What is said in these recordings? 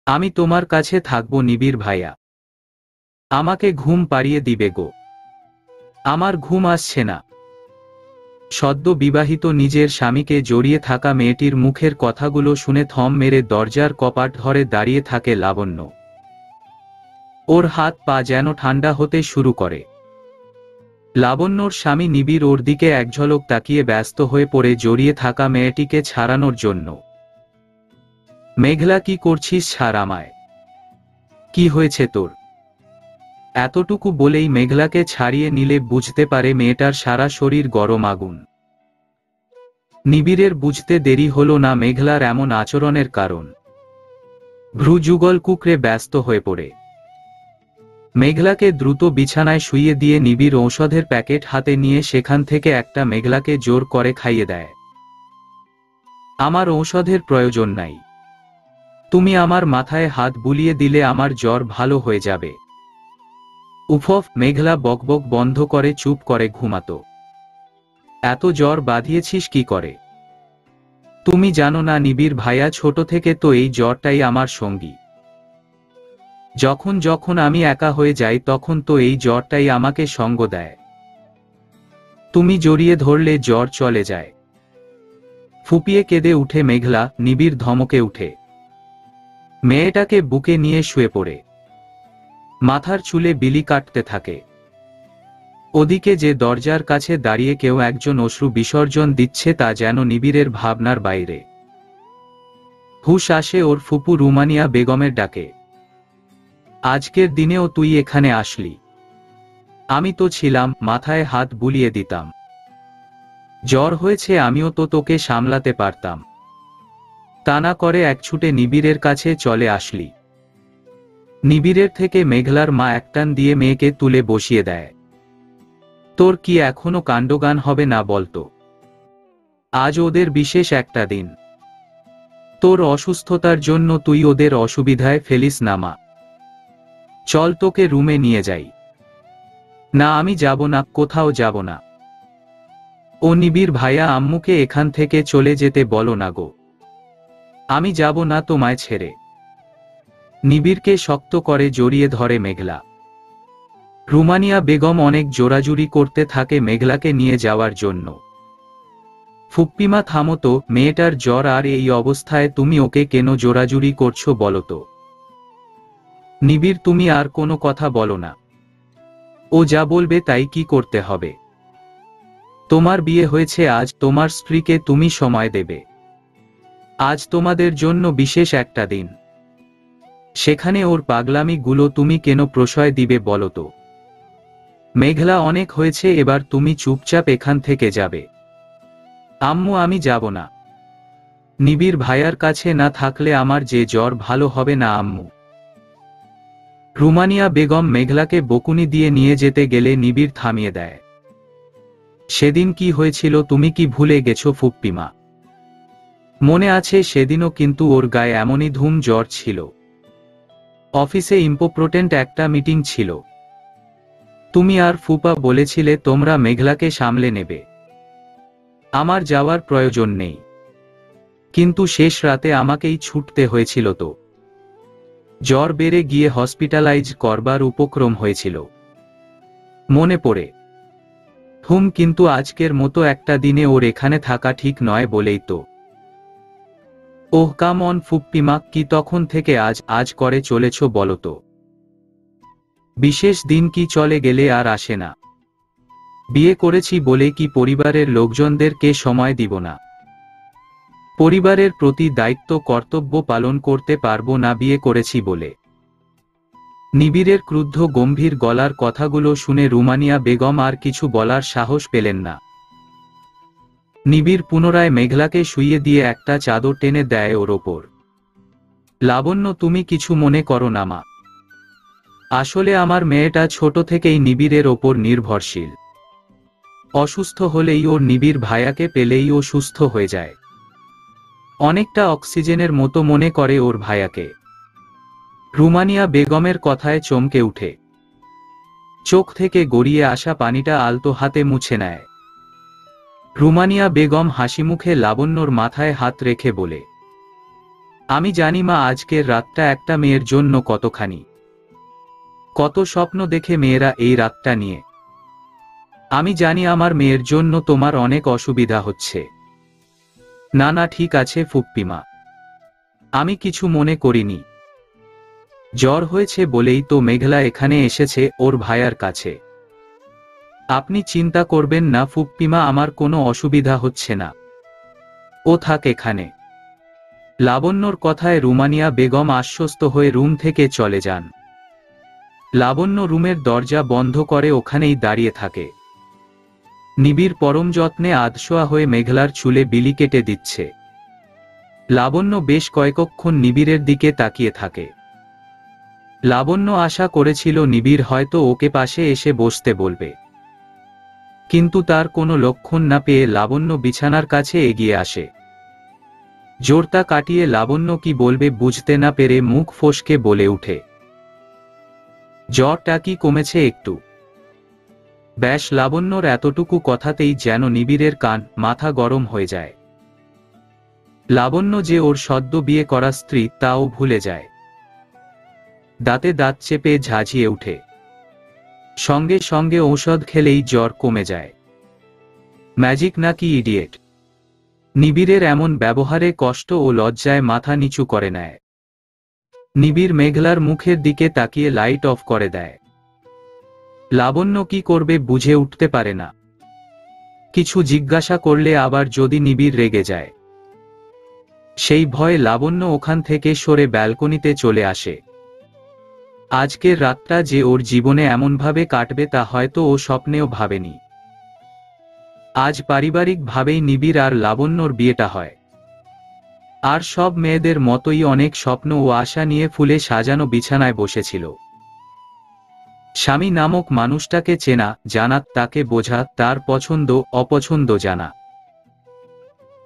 আমি তোমার কাছে থাকবো নিবিড় ভাইয়া। আমাকে ঘুম পাড়িয়ে দিবে গো। আমার ঘুম আসছে না। সদ্য বিবাহিত নিজের স্বামীকে জড়িয়ে থাকা মেয়েটির মুখের কথাগুলো শুনে থম মেরে দরজার কপাট ধরে দাঁড়িয়ে থাকে লাবণ্য। ওর হাত পা যেন ঠান্ডা হতে শুরু করে। লাবণ্যর স্বামী নিবিড় ওর দিকে একঝলক তাকিয়ে ব্যস্ত হয়ে পড়ে জড়িয়ে থাকা মেয়েটিকে ছাড়ানোর জন্য। মেঘলা, কি করছিস? ছাড় আমায়। কি হয়েছে তোর? এতটুকু বলেই মেঘলাকে ছাড়িয়ে নিলে বুঝতে পারে মেয়েটার সারা শরীর গরম আগুন। নিবিড়ের বুঝতে দেরি হলো না মেঘলার এমন আচরণের কারণ। ভ্রুযুগল কুঁকড়ে ব্যস্ত হয়ে পড়ে। মেঘলাকে দ্রুত বিছানায় শুইয়ে দিয়ে নিবিড় ঔষধের প্যাকেট হাতে নিয়ে সেখান থেকে একটা মেঘলাকে জোর করে খাইয়ে দেয়। আমার ঔষধের প্রয়োজন নাই। তুমি আমার মাথায় হাত বুলিয়ে দিলে আমার জ্বর ভালো হয়ে যাবে। উফফ! মেঘলা বকবক বন্ধ করে চুপ করে ঘুমাতো। এত জ্বর বাঁধিয়েছিস কি করে? তুমি জানো না নিবিড় ভাইয়া, ছোট থেকে তো এই জ্বরটাই আমার সঙ্গী। যখন যখন আমি একা হয়ে যাই তখন তো এই জ্বরটাই আমাকে সঙ্গ দেয়। তুমি জড়িয়ে ধরলে জ্বর চলে যায়। ফুপিয়ে কেঁদে উঠে মেঘলা। নিবিড় ধমকে উঠে মেয়েটাকে বুকে নিয়ে শুয়ে পড়ে মাথার চুলে বিলি কাটতে থাকে। ওদিকে যে দরজার কাছে দাঁড়িয়ে কেউ একজন অশ্রু বিসর্জন দিচ্ছে তা যেন নিবিড়ের ভাবনার বাইরে। হুশ আসে ওর ফুপু রুমানিয়া বেগমের ডাকে। আজকের দিনেও তুই এখানে আসলি? আমি তো ছিলাম, মাথায় হাত বুলিয়ে দিতাম। জ্বর হয়েছে, আমিও তো তোকে সামলাতে পারতাম। তা না করে এক ছুটে নিবিড়ের কাছে চলে আসলি। নিবিড়ের থেকে মেঘলার মা একটান দিয়ে মেয়েকে তুলে বসিয়ে দেয়। তোর কি এখনো কাণ্ডজ্ঞান হবে না বলতো? আজ ওদের বিশেষ একটা দিন। তোর অসুস্থতার জন্য তুই ওদের অসুবিধায় ফেলিস না মা। চল তোকে রুমে নিয়ে যাই। না, আমি যাব না, কোথাও যাব না। ও নিবিড় ভাইয়া, আম্মুকে এখান থেকে চলে যেতে বলো না গো। আমি যাব না তোমায় ছেড়ে। নিবিড়কে শক্ত করে জড়িয়ে ধরে মেঘলা। রুমানিয়া বেগম অনেক জোরাজুরি করতে থাকে মেঘলাকে নিয়ে যাওয়ার জন্য। ফুপ্পিমা, থামো তো, মেয়েটার জ্বর, আর এই অবস্থায় তুমি ওকে কেন জোরাজুরি করছো বলো তো? নিবিড়, তুমি আর কোনো কথা বলো না। ও যা বলবে তাই কি করতে হবে? তোমার বিয়ে হয়েছে আজ, তোমার স্ত্রীকে তুমি সময় দেবে। আজ তোমাদের জন্য বিশেষ একটা দিন। সেখানে ওর পাগলামিগুলো তুমি কেন প্রশ্রয় দিবে বলো তো? মেঘলা, অনেক হয়েছে, এবার তুমি চুপচাপ এখান থেকে যাবে। আম্মু, আমি যাব না। নিবিড় ভাইয়ার কাছে না থাকলে আমার যে জ্বর ভালো হবে না আম্মু। রুমানিয়া বেগম মেঘলাকে বকুনি দিয়ে নিয়ে যেতে গেলে নিবিড় থামিয়ে দেয়। সেদিন কি হয়েছিল তুমি কি ভুলে গেছো ফুপ্পিমা? মনে আছে সেদিনও কিন্তু ওর গায়ে এমনই ধুম জ্বর ছিল। অফিসে ইম্পোর্টেন্ট একটা মিটিং ছিল। তুমি আর ফুপা বলেছিলে তোমরা মেঘলাকে সামলে নেবে। আমার যাওয়ার প্রয়োজন নেই, কিন্তু শেষ রাতে আমাকেই ছুটতে হয়েছিল তো। জ্বর বেড়ে গিয়ে হসপিটালাইজ করবার উপক্রম হয়েছিল। মনে পড়ে? কিন্তু আজকের মতো একটা দিনে ওর এখানে থাকা ঠিক নয় বলেই তো। ওহ কাম অন ফুপ্পিমা, কি তখন থেকে আজ আজ করে চলেছ বলো তো? বিশেষ দিন কি চলে গেলে আর আসে না? বিয়ে করেছি বলে কি পরিবারের লোকজনদেরকে সময় দিব না? পরিবারের প্রতি দায়িত্ব কর্তব্য পালন করতে পারবো না বিয়ে করেছি বলে? নিবিড়ের ক্রুদ্ধ গম্ভীর গলার কথাগুলো শুনে রুমানিয়া বেগম আর কিছু বলার সাহস পেলেন না। নিবিড় পুনরায় মেঘলাকে শুইয়ে দিয়ে একটা চাদর টেনে দেয় ওর ওপর। লাবণ্য, তুমি কিছু মনে করো না মা। আসলে আমার মেয়েটা ছোট থেকেই নিবিড়ের ওপর নির্ভরশীল। অসুস্থ হলেই ওর নিবিড় ভাইয়াকে পেলেই ও সুস্থ হয়ে যায়। অনেকটা অক্সিজেনের মতো মনে করে ওর ভাইয়াকে। রুমানিয়া বেগমের কথায় চমকে উঠে চোখ থেকে গড়িয়ে আসা পানিটা আলতো হাতে মুছে নেয়। রুমানিয়া বেগম হাসিমুখে লাবণ্যর মাথায় হাত রেখে বলে, আমি জানি মা, আজকের রাতটা একটা মেয়ের জন্য কতখানি, কত স্বপ্ন দেখে মেয়েরা এই রাতটা নিয়ে। আমি জানি আমার মেয়ের জন্য তোমার অনেক অসুবিধা হচ্ছে। না না, ঠিক আছে ফুপ্পিমা, আমি কিছু মনে করিনি। জ্বর হয়েছে বলেই তো মেঘলা এখানে এসেছে ওর ভাইয়ার কাছে। আপনি চিন্তা করবেন না ফুপ্পিমা, আমার কোনো অসুবিধা হচ্ছে না, ও থাক এখানে। লাবণ্যর কথায় রুমানিয়া বেগম আশ্বস্ত হয়ে রুম থেকে চলে যান। লাবণ্য রুমের দরজা বন্ধ করে ওখানেই দাঁড়িয়ে থাকে। নিবিড় পরম যত্নে আধশোয়া হয়ে মেঘলার চুলে বিলি কেটে দিচ্ছে। লাবণ্য বেশ কয়েকক্ষণ নিবিড়ের দিকে তাকিয়ে থাকে। লাবণ্য আশা করেছিল নিবিড় হয়তো ওকে পাশে এসে বসতে বলবে, কিন্তু তার কোনো লক্ষণ না পেয়ে লাবণ্য বিছানার কাছে এগিয়ে আসে। জোরতা কাটিয়ে লাবণ্য কি বলবে বুঝতে না পেরে মুখ ফসকে বলে উঠে, জ্বরটা কি কমেছে একটু? ব্যাস। লাবণ্যর এতটুকু কথাতেই যেন নিবিড়ের কান মাথা গরম হয়ে যায়। লাবণ্য যে ওর সদ্য বিয়ে করা স্ত্রী তাও ভুলে যায়। দাঁতে দাঁত চেপে ঝাঁঝিয়ে উঠে। সঙ্গে সঙ্গে ঔষধ খেলেই জ্বর কমে যায়। ম্যাজিক নাকি ইডিয়েট! নিবিড়ের এমন ব্যবহারে কষ্ট ও লজ্জায় মাথা নিচু করে নেয়। নিবিড় মেঘলার মুখের দিকে তাকিয়ে লাইট অফ করে দেয়। লাবণ্য কি করবে বুঝে উঠতে পারে না। কিছু জিজ্ঞাসা করলে আবার যদি নিবিড় রেগে যায়, সেই ভয়ে লাবণ্য ওখান থেকে সরে ব্যালকনিতে চলে আসে। আজকের রাতটা যে ওর জীবনে এমনভাবে কাটবে তা হয়তো ও স্বপ্নেও ভাবেনি। আজ পারিবারিকভাবেই নিবিড় আর লাবণ্যর বিয়েটা হয়। আর সব মেয়েদের মতোই অনেক স্বপ্ন ও আশা নিয়ে ফুলে সাজানো বিছানায় বসেছিল। স্বামী নামক মানুষটাকে চেনা, জানা, তাকে বোঝা, তার পছন্দ অপছন্দ জানা।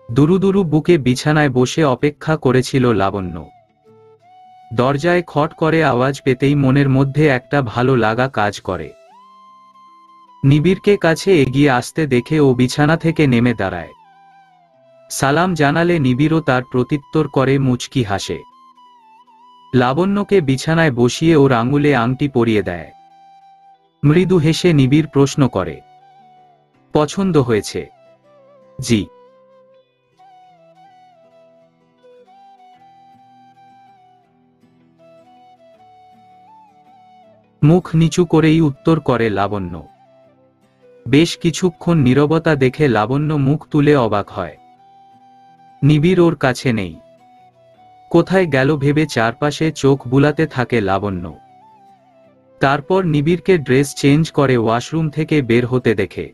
দুরু দুরু বুকে বিছানায় বসে অপেক্ষা করেছিল লাবণ্য। দরজায় খট করে আওয়াজ পেতেই মনের মধ্যে একটা ভালো লাগা কাজ করে। নিবিড়কে কাছে এগিয়ে আসতে দেখে ও বিছানা থেকে নেমে দাঁড়ায়। সালাম জানালে নিবিড়ও তার প্রত্যুত্তর করে মুচকি হাসে। লাবণ্যকে বিছানায় বসিয়ে ওর আঙুলে আংটি পরিয়ে দেয়। মৃদু হেসে নিবিড় প্রশ্ন করে, পছন্দ হয়েছে? জি। মুখ নিচু করেই উত্তর করে লাবণ্য। বেশ কিছুক্ষণ নীরবতা দেখে লাবণ্য মুখ তুলে অবাক হয়। নিবিড় ওর কাছে নেই। কোথায় গেল ভেবে চারপাশে চোখ বুলাতে থাকে লাবণ্য। তারপর নিবিড়কে ড্রেস চেঞ্জ করে ওয়াশরুম থেকে বের হতে দেখে।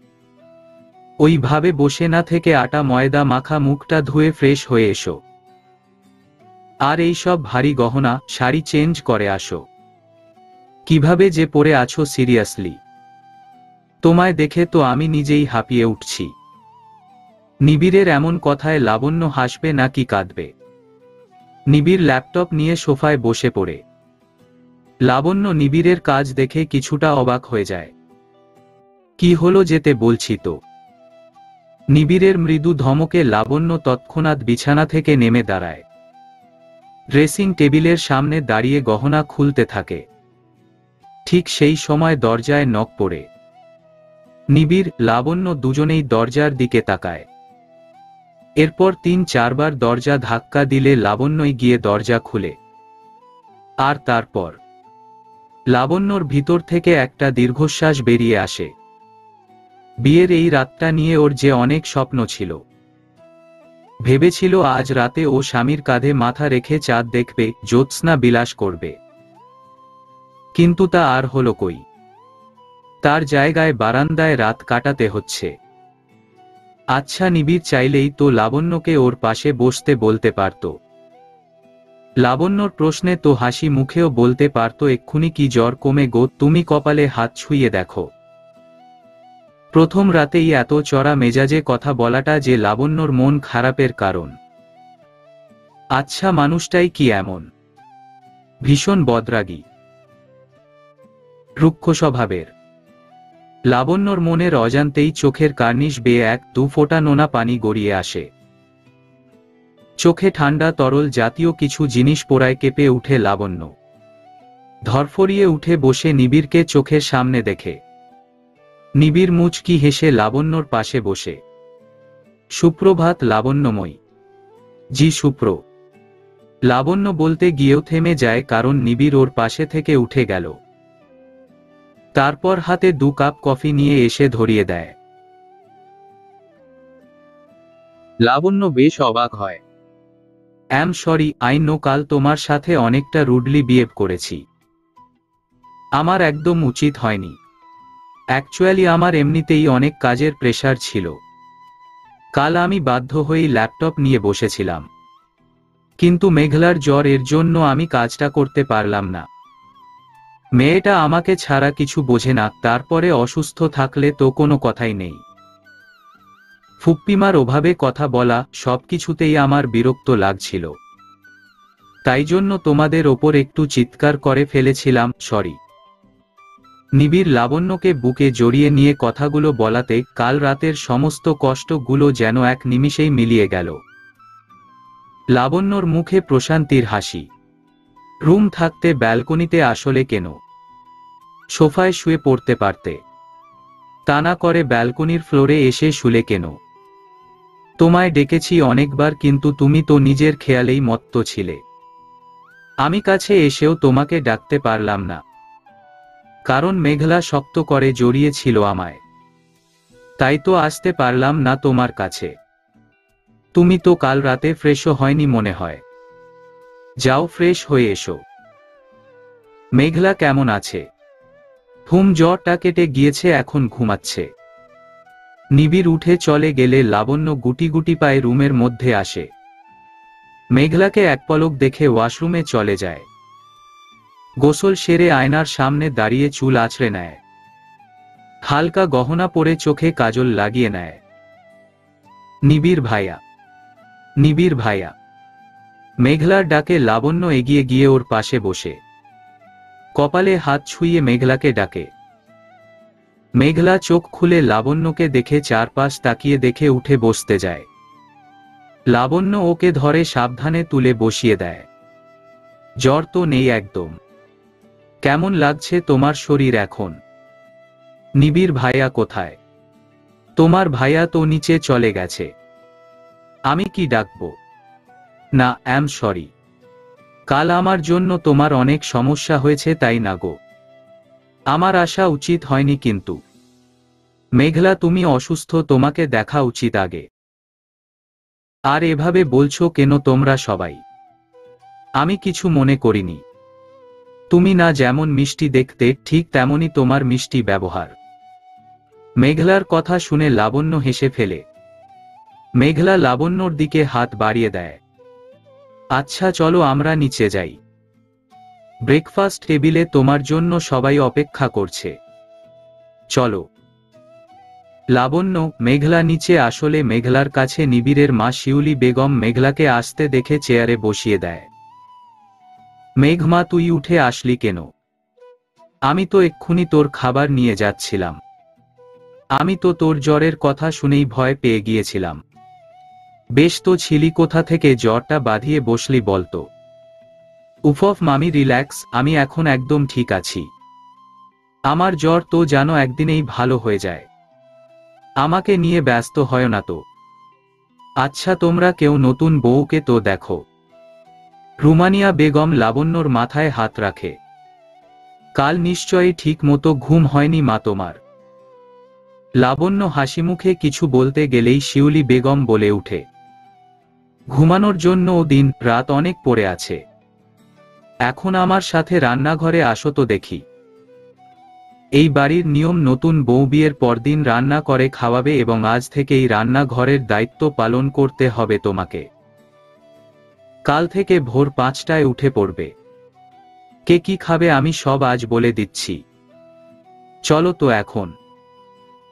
ওইভাবে বসে না থেকে আটা ময়দা মাখা মুখটা ধুয়ে ফ্রেশ হয়ে এসো। আর এইসব ভারী গহনা শাড়ি চেঞ্জ করে আসো। কিভাবে যে পরে আছো সিরিয়াসলি? তোমায় দেখে তো আমি নিজেই হাঁপিয়ে উঠছি। নিবিড়ের এমন কথায় লাবণ্য হাসবে নাকি কাঁদবে? নিবিড় ল্যাপটপ নিয়ে সোফায় বসে পড়ে। লাবণ্য নিবিড়ের কাজ দেখে কিছুটা অবাক হয়ে যায়। কি হলো, যেতে বলছি তো। নিবিড়ের মৃদু ধমকে লাবণ্য তৎক্ষণাৎ বিছানা থেকে নেমে দাঁড়ায়। ড্রেসিং টেবিলের সামনে দাঁড়িয়ে গহনা খুলতে থাকে। ঠিক সেই সময় দরজায় নক পড়ে। নিবিড়, লাবণ্য দুজনেই দরজার দিকে তাকায়। এরপর ৩-৪ বার দরজা ধাক্কা দিলে লাবণ্যই গিয়ে দরজা খুলে। আর তারপর লাবণ্যর ভিতর থেকে একটা দীর্ঘশ্বাস বেরিয়ে আসে। বিয়ের এই রাতটা নিয়ে ওর যে অনেক স্বপ্ন ছিল। ভেবেছিল আজ রাতে ও স্বামীর কাঁধে মাথা রেখে চাঁদ দেখবে, জ্যোৎস্না বিলাস করবে। কিন্তু তা আর হলো কই। তার জায়গায় বারান্দায় রাত কাটাতে হচ্ছে। আচ্ছা, নিবিড় চাইলেই তো লাবণ্যকে ওর পাশে বসতে বলতে পারত। লাবণ্যর প্রশ্নে তো হাসি মুখেও বলতে পারত, এক্ষুনি কি জ্বর কমে গো, তুমি কপালে হাত ছুঁয়ে দেখো। প্রথম রাতেই এত চড়া মেজাজে কথা বলাটা যে লাবণ্যর মন খারাপের কারণ। আচ্ছা, মানুষটাই কি এমন? ভীষণ বদরাগী, রুক্ষ স্বভাবের। লাবণ্যর মনের অজান্তেই চোখের কার্নিশ বেয়ে ১-২ ফোঁটা নোনা পানি গড়িয়ে আসে। চোখে ঠান্ডা তরল জাতীয় কিছু জিনিস পোড়ায় কেঁপে উঠে লাবণ্য। ধরফরিয়ে উঠে বসে নিবিড়কে চোখের সামনে দেখে। নিবিড় মুচকি হেসে লাবণ্যর পাশে বসে। সুপ্রভাত লাবণ্যময়ী। জি সুপ্র। লাবণ্য বলতে গিয়েও থেমে যায়, কারণ নিবিড় ওর পাশে থেকে উঠে গেল। তারপর হাতে 2 কাপ কফি নিয়ে এসে ধরিয়ে দেয়। লাবণ্য বেশ অবাক হয়। সরি, আই নো, কাল তোমার সাথে অনেকটা রুডলি বিহেভ করেছি। আমার একদম উচিত হয়নি। অ্যাকচুয়ালি আমার এমনিতেই অনেক কাজের প্রেশার ছিল। কাল আমি বাধ্য হয়েই ল্যাপটপ নিয়ে বসেছিলাম, কিন্তু মেঘলার জ্বর, এর জন্য আমি কাজটা করতে পারলাম না। মেয়েটা আমাকে ছাড়া কিছু বোঝে না, তারপরে অসুস্থ থাকলে তো কোনো কথাই নেই। ফুপ্পিমার ওভাবে কথা বলা, সবকিছুতেই আমার বিরক্ত লাগছিল। তাই জন্য তোমাদের ওপর একটু চিৎকার করে ফেলেছিলাম, সরি। নিবিড় লাবণ্যকে বুকে জড়িয়ে নিয়ে কথাগুলো বলাতে কাল রাতের সমস্ত কষ্টগুলো যেন এক নিমিষেই মিলিয়ে গেল। লাবণ্যর মুখে প্রশান্তির হাসি। রুম থাকতে ব্যালকনিতে আসলে কেন? সোফায় শুয়ে পড়তে পারতে। তা না করে ব্যালকনির ফ্লোরে এসে শুলে কেন? তোমায় ডেকেছি অনেকবার, কিন্তু তুমি তো নিজের খেয়ালেই মত্ত ছিলে। আমি কাছে এসেও তোমাকে ডাকতে পারলাম না, কারণ মেঘলা শক্ত করে জড়িয়েছিল আমায়। তাই তো আসতে পারলাম না তোমার কাছে। তুমি তো কাল রাতে ফ্রেশও হয়নি মনে হয়। যাও ফ্রেশ হয়ে এসো। মেঘলা কেমন আছে? জ্বরটা কেটে গিয়েছে, এখন ঘুমাচ্ছে। নিবিড় উঠে চলে গেলে লাবণ্য গুটি গুটি পায়ে রুমের মধ্যে আসে। মেঘলাকে এক পলক দেখে ওয়াশরুমে চলে যায়। গোসল সেরে আয়নার সামনে দাঁড়িয়ে চুল আঁচড়ে নেয়। হালকা গহনা পরে চোখে কাজল লাগিয়ে নেয়। নিবিড় ভাইয়া, নিবিড় ভাইয়া। মেঘলার ডাকে লাবণ্য এগিয়ে গিয়ে ওর পাশে বসে কপালে হাত ছুঁয়ে মেঘলাকে ডাকে। মেঘলা চোখ খুলে লাবণ্যকে দেখে চারপাশ তাকিয়ে দেখে উঠে বসতে যায়। লাবণ্য ওকে ধরে সাবধানে তুলে বসিয়ে দেয়। জ্বর তো নেই একদম। কেমন লাগছে তোমার শরীর এখন? নিবিড় ভাইয়া কোথায়? তোমার ভাইয়া তো নিচে চলে গেছে। আমি কি ডাকবো? না, সরি। কাল আমার জন্য তোমার অনেক সমস্যা হয়েছে, তাই না গো? আমার আসা উচিত হয়নি কিন্তু। মেঘলা তুমি অসুস্থ, তোমাকে দেখা উচিত আগে। আর এভাবে বলছো কেন তোমরা সবাই? আমি কিছু মনে করিনি। তুমি না যেমন মিষ্টি দেখতে, ঠিক তেমনই তোমার মিষ্টি ব্যবহার। মেঘলার কথা শুনে লাবণ্য হেসে ফেলে। মেঘলা লাবণ্যর দিকে হাত বাড়িয়ে দেয়। আচ্ছা চলো আমরা নিচে যাই। ব্রেকফাস্ট টেবিলে তোমার জন্য সবাই অপেক্ষা করছে। চলো। লাবণ্য, মেঘলা নিচে আসলে মেঘলার কাছে নিবিড়ের মা শিউলি বেগম মেঘলাকে আসতে দেখে চেয়ারে বসিয়ে দেয়। মেঘমা, তুই উঠে আসলি কেন? আমি তো এক্ষুনি তোর খাবার নিয়ে যাচ্ছিলাম। আমি তো তোর জ্বরের কথা শুনেই ভয় পেয়ে গিয়েছিলাম। বেশ তো ছিলি, কোথা থেকে জ্বরটা বাঁধিয়ে বসলি বলতো? উফ মামি, রিল্যাক্স, আমি এখন একদম ঠিক আছি। আমার জ্বর তো জানো একদিনেই ভালো হয়ে যায়। আমাকে নিয়ে ব্যস্ত হয় না তো। আচ্ছা তোমরা কেউ নতুন বউকে তো দেখো। রুমানিয়া বেগম লাবণ্যর মাথায় হাত রাখে। কাল নিশ্চয়ই ঠিক মতো ঘুম হয়নি মা তোমার। লাবণ্য হাসিমুখে কিছু বলতে গেলেই শিউলি বেগম বলে উঠে, ঘুমানোর জন্য দিন রাত অনেক পড়ে আছে। এখন আমার সাথে রান্নাঘরে আসো তো দেখি। এই বাড়ির নিয়ম, নতুন বউ বিয়ের পরদিন রান্না করে খাওয়াবে এবং আজ থেকেই রান্নাঘরের দায়িত্ব পালন করতে হবে তোমাকে। কাল থেকে ভোর 5টায় উঠে পড়বে। কে কি খাবে আমি সব আজ বলে দিচ্ছি। চলো তো এখন।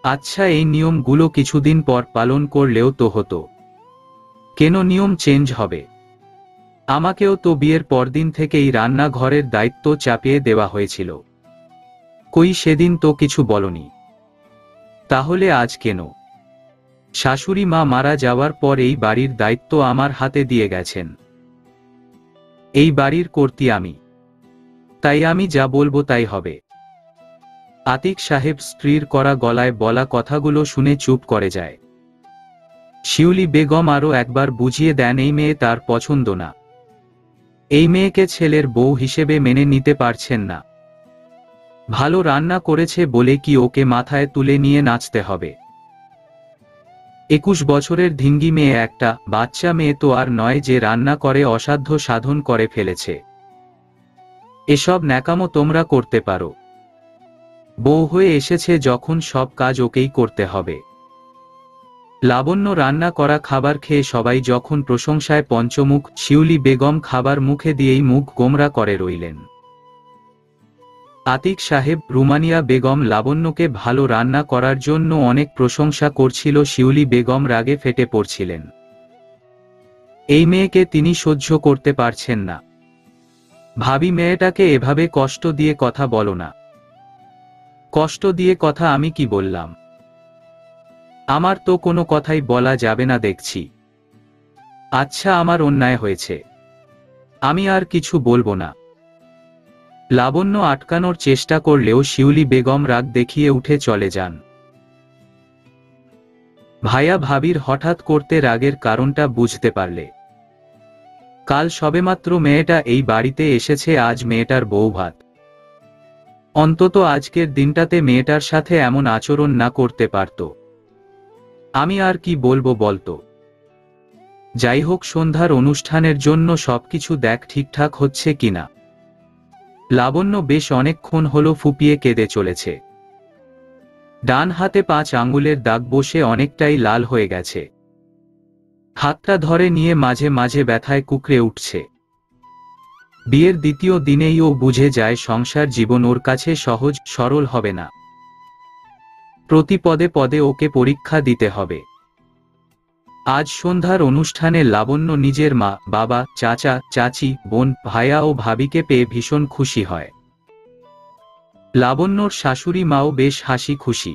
আচ্ছা, এই নিয়মগুলো কিছুদিন পর পালন করলেও তো হতো। কেন নিয়ম চেঞ্জ হবে? আমাকেও তো বিয়ের পরদিন থেকেই রান্নাঘরের দায়িত্ব চাপিয়ে দেওয়া হয়েছিল। কই সেদিন তো কিছু বলনি। তাহলে আজ কেন? শাশুড়ি মা মারা যাওয়ার পর এই বাড়ির দায়িত্ব আমার হাতে দিয়ে গেছেন। এই বাড়ির কর্ত্রী আমি, তাই আমি যা বলবো তাই হবে। আতিক সাহেব স্ত্রীর কড়া গলায় বলা কথাগুলো শুনে চুপ করে যায়। শিউলি বেগম আরও একবার বুঝিয়ে দেন এই মেয়ে তার পছন্দ না। এই মেয়েকে ছেলের বউ হিসেবে মেনে নিতে পারছেন না। ভালো রান্না করেছে বলে কি ওকে মাথায় তুলে নিয়ে নাচতে হবে? 21 বছরের ধিঙ্গি মেয়ে, একটা বাচ্চা মেয়ে তো আর নয় যে রান্না করে অসাধ্য সাধন করে ফেলেছে। এসব ন্যাকামো তোমরা করতে পারো? বউ হয়ে এসেছে যখন সব কাজ ওকেই করতে হবে। লাবণ্য রান্না করা খাবার খেয়ে সবাই যখন প্রশংসায় পঞ্চমুখ, শিউলি বেগম খাবার মুখে দিয়েই মুখ গোমরা করে রইলেন। আতিক সাহেব, রুমানিয়া বেগম লাবণ্যকে ভালো রান্না করার জন্য অনেক প্রশংসা করছিল। শিউলি বেগম রাগে ফেটে পড়ছিলেন। এই মেয়েকে তিনি সহ্য করতে পারছেন না। ভাবি, মেয়েটাকে এভাবে কষ্ট দিয়ে কথা বলো না। কষ্ট দিয়ে কথা আমি কি বললাম? আমার তো কোনো কথাই বলা যাবে না দেখছি। আচ্ছা, আমার অন্যায় হয়েছে, আমি আর কিছু বলবো না। লাবণ্য আটকানোর চেষ্টা করলেও শিউলি বেগম রাগ দেখিয়ে উঠে চলে যান। ভাইয়া ভাবির হঠাৎ করতে রাগের কারণটা বুঝতে পারলে? কাল সবেমাত্র মেয়েটা এই বাড়িতে এসেছে, আজ মেয়েটার বউভাত। অন্তত আজকের দিনটাতে মেয়েটার সাথে এমন আচরণ না করতে পারত। আমি আর কি বলবো বলতো? যাই হোক, সন্ধ্যার অনুষ্ঠানের জন্য সবকিছু দেখ ঠিকঠাক হচ্ছে কিনা। লাবণ্য বেশ অনেকক্ষণ হলো ফুপিয়ে কেঁদে চলেছে। ডান হাতে 5 আঙ্গুলের দাগ বসে অনেকটাই লাল হয়ে গেছে। হাতটা ধরে নিয়ে মাঝে মাঝে ব্যথায় কুঁকড়ে উঠছে। বিয়ের দ্বিতীয় দিনেই ও বুঝে যায় সংসার জীবন ওর কাছে সহজ সরল হবে না। প্রতি পদে পদে ওকে পরীক্ষা দিতে হবে। আজ সন্ধ্যার অনুষ্ঠানে লাবণ্য নিজের মা, বাবা, চাচা, চাচি, বোন, ভাইয়া ও ভাবিকে পেয়ে ভীষণ খুশি হয়। লাবণ্যর শাশুড়ি মাও বেশ হাসি খুশি।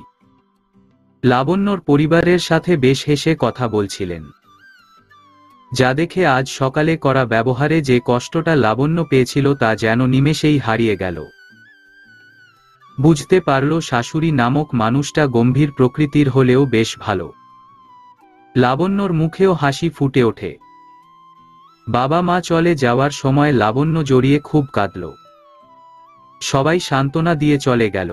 লাবণ্যর পরিবারের সাথে বেশ হেসে কথা বলছিলেন। যা দেখে আজ সকালে করা ব্যবহারে যে কষ্টটা লাবণ্য পেয়েছিল তা যেন নিমেষেই হারিয়ে গেল। বুঝতে পারল শাশুড়ি নামক মানুষটা গম্ভীর প্রকৃতির হলেও বেশ ভালো। লাবণ্যর মুখেও হাসি ফুটে ওঠে। বাবা মা চলে যাওয়ার সময় লাবণ্য জড়িয়ে খুব কাঁদল। সবাই সান্ত্বনা দিয়ে চলে গেল।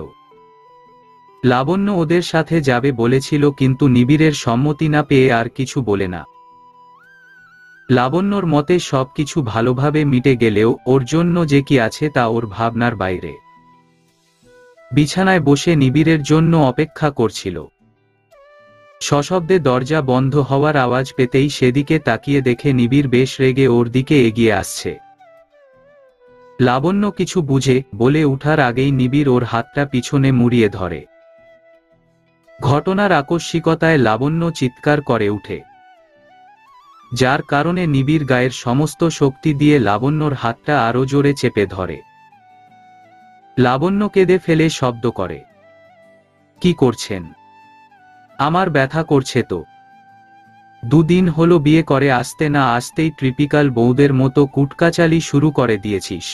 লাবণ্য ওদের সাথে যাবে বলেছিল, কিন্তু নিবিড়ের সম্মতি না পেয়ে আর কিছু বলে না। লাবণ্যর মতে সবকিছু ভালোভাবে মিটে গেলেও ওর জন্য যে কি আছে তা ওর ভাবনার বাইরে। বিছানায় বসে নিবিড়ের জন্য অপেক্ষা করছিল। সশব্দে দরজা বন্ধ হওয়ার আওয়াজ পেতেই সেদিকে তাকিয়ে দেখে নিবিড় বেশ রেগে ওর দিকে এগিয়ে আসছে। লাবণ্য কিছু বুঝে বলে উঠার আগেই নিবিড় ওর হাতটা পিছনে মুড়িয়ে ধরে। ঘটনার আকস্মিকতায় লাবণ্য চিৎকার করে উঠে, যার কারণে নিবিড় গায়ের সমস্ত শক্তি দিয়ে লাবণ্যর হাতটা আরো জোরে চেপে ধরে। লাবণ্য কেঁদে ফেলে শব্দ করে, কি করছেন? আমার ব্যথা করছে তো। 2 দিন হলো বিয়ে করে আসতে না আসতেই ট্রিপিক্যাল বউদের মতো কুটকাচালি শুরু করে দিয়েছিস।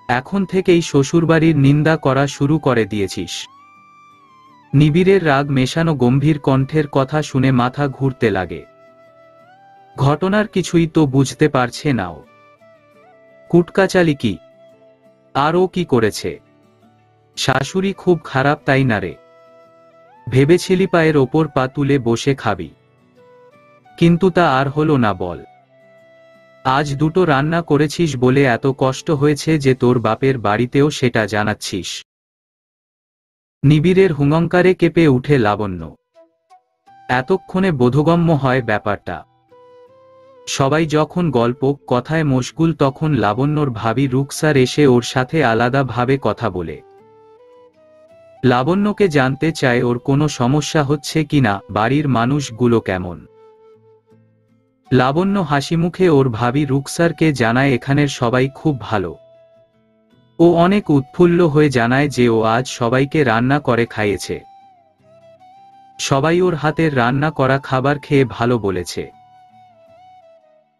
এখন থেকেই শ্বশুরবাড়ির নিন্দা করা শুরু করে দিয়েছিস। নিবিড়ের রাগ মেশানো গম্ভীর কণ্ঠের কথা শুনে মাথা ঘুরতে লাগে। ঘটনার কিছুই তো বুঝতে পারছে না ও। কুটকাচালি কি? আর ও কি করেছে? শাশুড়ি খুব খারাপ তাই না রে? ভেবেছিলি পায়ের ওপর পা তুলে বসে খাবি, কিন্তু তা আর হলো না বল। আজ 2টো রান্না করেছিস বলে এত কষ্ট হয়েছে যে তোর বাপের বাড়িতেও সেটা জানাচ্ছিস। নিবিড়ের হুঙ্কারে কেঁপে উঠে লাবণ্য। এতক্ষণে বোধগম্য হয় ব্যাপারটা। সবাই যখন গল্প কথায় মশগুল তখন লাবণ্যর ভাবি রুকসার এসে ওর সাথে আলাদাভাবে কথা বলে। লাবণ্যকে জানতে চায় ওর কোনো সমস্যা হচ্ছে কিনা, বাড়ির মানুষগুলো কেমন। লাবণ্য হাসিমুখে ওর ভাবি রুকসারকে জানায় এখানের সবাই খুব ভালো। ও অনেক উৎফুল্ল হয়ে জানায় যে ও আজ সবাইকে রান্না করে খাইয়েছে। সবাই ওর হাতের রান্না করা খাবার খেয়ে ভালো বলেছে।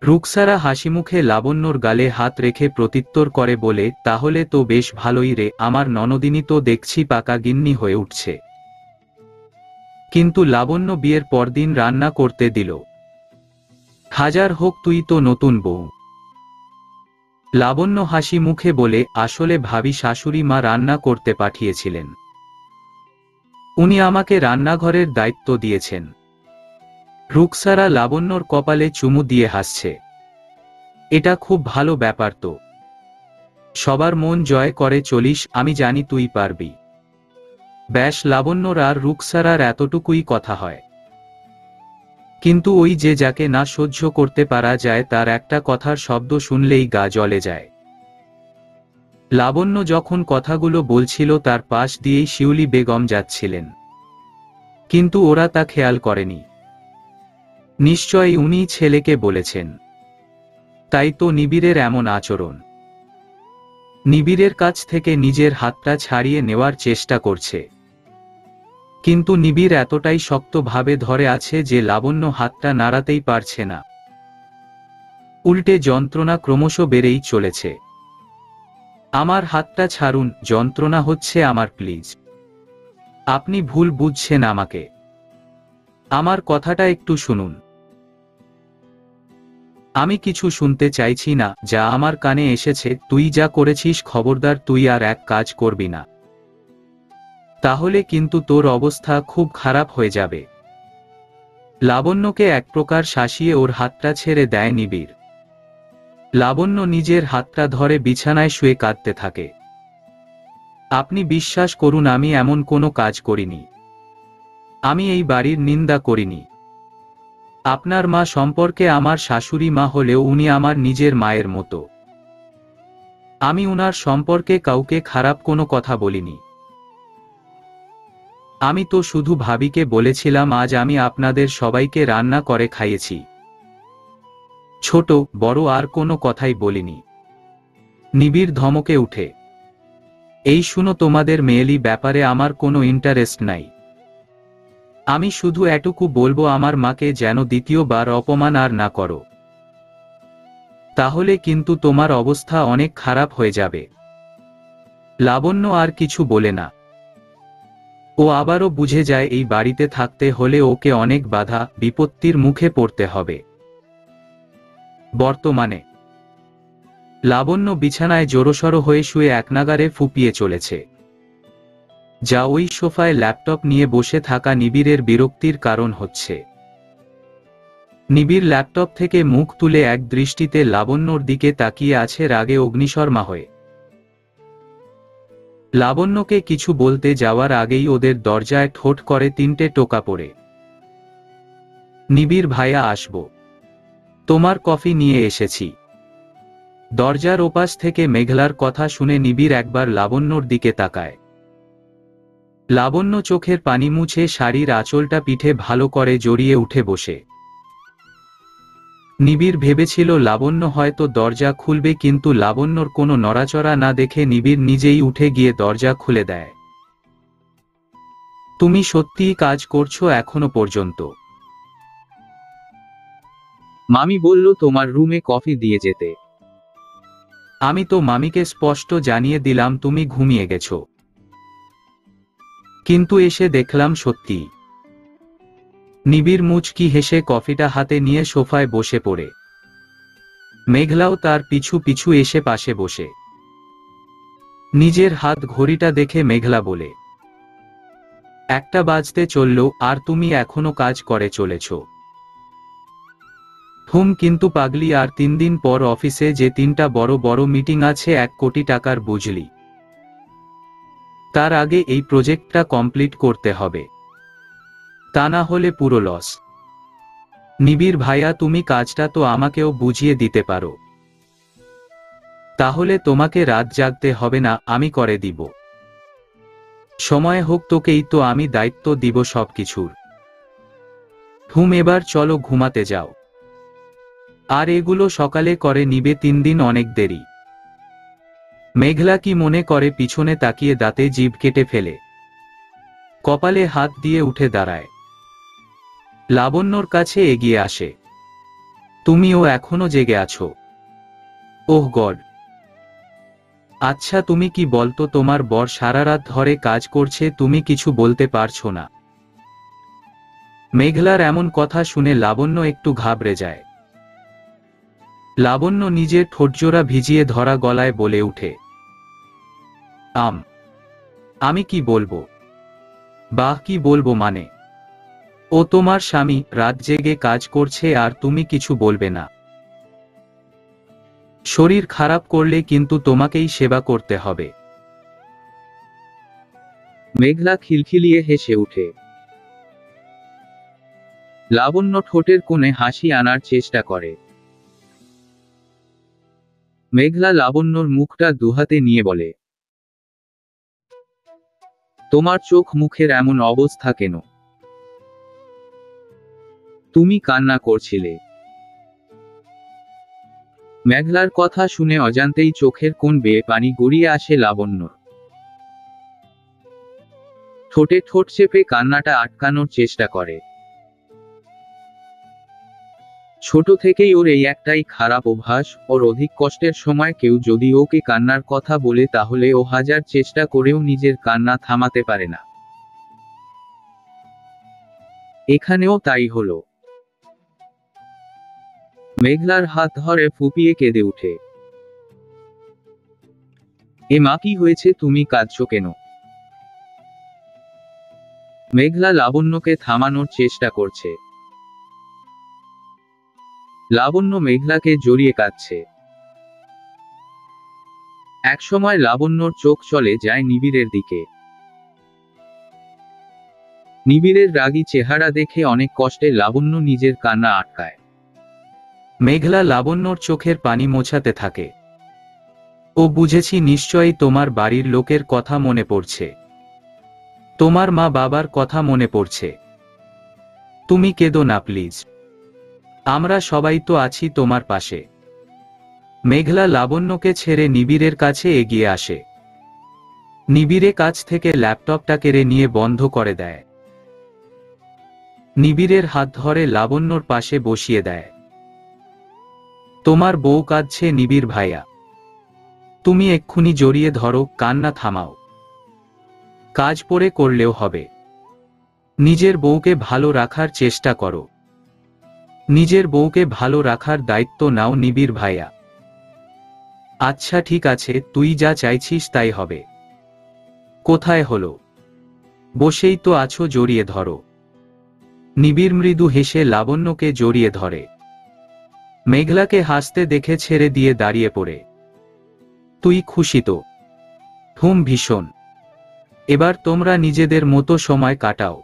রুকসারা হাসিমুখে লাবণ্যর গালে হাত রেখে প্রত্যুত্তর করে বলে, তাহলে তো বেশ ভালোই রে, আমার ননদিনী তো দেখছি পাকা গিন্নি হয়ে উঠছে। কিন্তু লাবণ্য বিয়ের পরদিন রান্না করতে দিল। হাজার হোক তুই তো নতুন বউ। লাবণ্য হাসি মুখে বলে, আসলে ভাবি শাশুড়ি মা রান্না করতে পাঠিয়েছিলেন। উনি আমাকে রান্নাঘরের দায়িত্ব দিয়েছেন। রুকসারা লাবণ্যর কপালে চুমু দিয়ে হাসছে। এটা খুব ভালো ব্যাপার তো। সবার মন জয় করে চলিস, আমি জানি তুই পারবি। ব্যাস, লাবণ্যর আর রুকসারার এতটুকুই কথা হয়। কিন্তু ওই যে যাকে না সহ্য করতে পারা যায় তার একটা কথার শব্দ শুনলেই গা জ্বলে যায়। লাবণ্য যখন কথাগুলো বলছিল তার পাশ দিয়েই শিউলি বেগম যাচ্ছিলেন, কিন্তু ওরা তা খেয়াল করেনি। নিশ্চয়ই উনিই ছেলেকে বলেছেন, তাই তো নিবিড়ের এমন আচরণ। নিবিড়ের কাছ থেকে নিজের হাতটা ছাড়িয়ে নেওয়ার চেষ্টা করছে, কিন্তু নিবিড় এতটাই শক্তভাবে ধরে আছে যে লাবণ্য হাতটা নাড়াতেই পারছে না। উল্টে যন্ত্রণা ক্রমশ বেড়েই চলেছে। আমার হাতটা ছাড়ুন, যন্ত্রণা হচ্ছে আমার, প্লিজ। আপনি ভুল বুঝছেন আমাকে, আমার কথাটা একটু শুনুন। আমি কিছু শুনতে চাইছি না, যা আমার কানে এসেছে তুই যা করেছিস, খবরদার তুই আর এক কাজ করবি না, তাহলে কিন্তু তোর অবস্থা খুব খারাপ হয়ে যাবে। লাবণ্যকে এক প্রকার শাসিয়ে ওর হাতটা ছেড়ে দেয় নিবিড়। লাবণ্য নিজের হাতটা ধরে বিছানায় শুয়ে কাঁদতে থাকে। আপনি বিশ্বাস করুন, আমি এমন কোনো কাজ করিনি। আমি এই বাড়ির নিন্দা করিনি। আপনার মা সম্পর্কে আমার শাশুড়ি মা হলেও উনি আমার নিজের মায়ের মতো। আমি উনার সম্পর্কে কাউকে খারাপ কোনো কথা বলিনি। আমি তো শুধু ভাবিকে বলেছিলাম আজ আমি আপনাদের সবাইকে রান্না করে খাইয়েছি, ছোট বড় আর কোনো কথাই বলিনি। নিবিড় ধমকে উঠে, এই শুনো, তোমাদের মেয়েলি ব্যাপারে আমার কোনো ইন্টারেস্ট নাই। আমি শুধু এটুকু বলবো, আমার মাকে যেন দ্বিতীয়বার অপমান আর না করো, তাহলে কিন্তু তোমার অবস্থা অনেক খারাপ হয়ে যাবে। লাবণ্য আর কিছু বলে না। ও আবারও বুঝে যায় এই বাড়িতে থাকতে হলে ওকে অনেক বাধা বিপত্তির মুখে পড়তে হবে। বর্তমানে লাবণ্য বিছানায় জোরসড় হয়ে শুয়ে একনাগারে ফুপিয়ে চলেছে, যা ওই সোফায় ল্যাপটপ নিয়ে বসে থাকা নিবিড়ের বিরক্তির কারণ হচ্ছে। নিবিড় ল্যাপটপ থেকে মুখ তুলে এক দৃষ্টিতে লাবণ্যর দিকে তাকিয়ে আছে রাগে অগ্নিশর্মা হয়ে। লাবণ্যকে কিছু বলতে যাওয়ার আগেই ওদের দরজায় ঠোঁট করে তিনটে টোকা পড়ে। নিবিড় ভাইয়া, আসবো, তোমার কফি নিয়ে এসেছি। দরজার ওপাশ থেকে মেঘলার কথা শুনে নিবিড় একবার লাবণ্যর দিকে তাকায়। লাবণ্য চোখের পানি মুছে শাড়ির আঁচলটা পিঠে ভালো করে জড়িয়ে উঠে বসে। নিবিড় ভেবেছিল লাবণ্য হয়তো দরজা খুলবে, কিন্তু লাবণ্যর কোনো নড়াচড়া না দেখে নিবিড় নিজেই উঠে গিয়ে দরজা খুলে দেয়। তুমি সত্যিই কাজ করছো এখনো পর্যন্ত? মামি বলল তোমার রুমে কফি দিয়ে যেতে। আমি তো মামিকে স্পষ্ট জানিয়ে দিলাম তুমি ঘুমিয়ে গেছো, কিন্তু এসে দেখলাম সত্যি। নিবিড় মুচকি হেসে কফিটা হাতে নিয়ে সোফায় বসে পড়ে। মেঘলাও তার পিছু পিছু এসে পাশে বসে। নিজের হাত ঘড়িটা দেখে মেঘলা বলে, 1টা বাজতে চলল, আর তুমি এখনো কাজ করে চলেছ? কিন্তু পাগলি, আর 3 দিন পর অফিসে যে 3টা বড় বড় মিটিং আছে, 1 কোটি টাকার, বুঝলি? তার আগে এই প্রজেক্টটা কমপ্লিট করতে হবে, তা না হলে পুরো লস। নিবিড় ভাইয়া, তুমি কাজটা তো আমাকেও বুঝিয়ে দিতে পারো, তাহলে তোমাকে রাত জাগতে হবে না, আমি করে দিব। সময় হোক, তোকেই তো আমি দায়িত্ব দিব সবকিছুর। এবার চলো ঘুমাতে যাও, আর এগুলো সকালে করে নিবে, 3 দিন অনেক দেরি। মেঘলা কি মনে করে পিছনে তাকিয়ে দাঁতে জিভ কেটে ফেলে, কপালে হাত দিয়ে উঠে দাঁড়ায়। লাবণ্যর কাছে এগিয়ে আসে। তুমিও এখনো জেগে আছো? ওহ গড। আচ্ছা তুমি কি বলতো, তোমার বর সারা রাত ধরে কাজ করছে, তুমি কিছু বলতে পারছো না? মেঘলার এমন কথা শুনে লাবণ্য একটু ঘাবড়ে যায়। লাবণ্য নিজের ঠোঁটজোড়া ভিজিয়ে ধরা গলায় বলে উঠে, আমি কি বলবো? বাহ, কি বলবো মানে? ও তোমার স্বামী, রাত জেগে কাজ করছে আর তুমি কিছু বলবে না? শরীর খারাপ করলে কিন্তু তোমাকেই সেবা করতে হবে। মেঘলা খিলখিলিয়ে হেসে উঠে। লাবণ্য ঠোঁটের কোণে হাসি আনার চেষ্টা করে। মেঘলা লাবণ্যর মুখটা দুহাতে নিয়ে বলে, তোমার চোখ মুখের এমন অবস্থা কেন? তুমি কান্না করছিলে? মেঘলার কথা শুনে অজান্তেই চোখের কোণ বেয়ে পানি গড়িয়ে আসে লাবণ্যর। ঠোঁটে ঠোঁট চেপে কান্নাটা আটকানোর চেষ্টা করে। ছোট থেকেই ওর এই একটাই খারাপ অভ্যাস, ওর অধিক কষ্টের সময় কেউ যদি ওকে কান্নার কথা বলে তাহলে ও হাজার চেষ্টা করেও নিজের কান্না থামাতে পারে না। এখানেও তাই হলো। মেঘলার হাত ধরে ফুপিয়ে কেঁদে উঠে। এ মা, কি হয়েছে? তুমি কাঁদছো কেন? মেঘলা লাবণ্যকে থামানোর চেষ্টা করছে। লাবণ্য মেঘলাকে জড়িয়ে কাঁদছে। একসময় লাবণ্যর চোখ চলে যায় নিবিড়ের দিকে। নিবিড়ের রাগী চেহারা দেখে অনেক কষ্টে লাবণ্য নিজের কান্না আটকায়। মেঘলা লাবণ্যর চোখের পানি মোছাতে থাকে। ও বুঝেছি, নিশ্চয়ই তোমার বাড়ির লোকের কথা মনে পড়ছে, তোমার মা বাবার কথা মনে পড়ছে। তুমি কেঁদো না প্লিজ, আমরা সবাই তো আছি তোমার পাশে। মেঘলা লাবণ্যকে ছেড়ে নিবিড়ের কাছে এগিয়ে আসে। নিবিড়ে কাছ থেকে ল্যাপটপটা কেড়ে নিয়ে বন্ধ করে দেয়। নিবিড়ের হাত ধরে লাবণ্যর পাশে বসিয়ে দেয়। তোমার বউ কাঁদছে নিবিড় ভাইয়া, তুমি এক্ষুনি জড়িয়ে ধরো, কান্না থামাও। কাজ পরে করলেও হবে। নিজের বউকে ভালো রাখার চেষ্টা করো। নিজের বউকে ভালো রাখার দায়িত্ব নাও নিবিড় ভাইয়া। আচ্ছা ঠিক আছে, তুই যা চাইছিস তাই হবে। কোথায় হলো? বসেই তো আছো, জড়িয়ে ধরো। নিবিড় মৃদু হেসে লাবণ্যকে জড়িয়ে ধরে। মেঘলাকে হাসতে দেখে ছেড়ে দিয়ে দাঁড়িয়ে পড়ে। তুই খুশি তো? ভীষণ। এবার তোমরা নিজেদের মতো সময় কাটাও।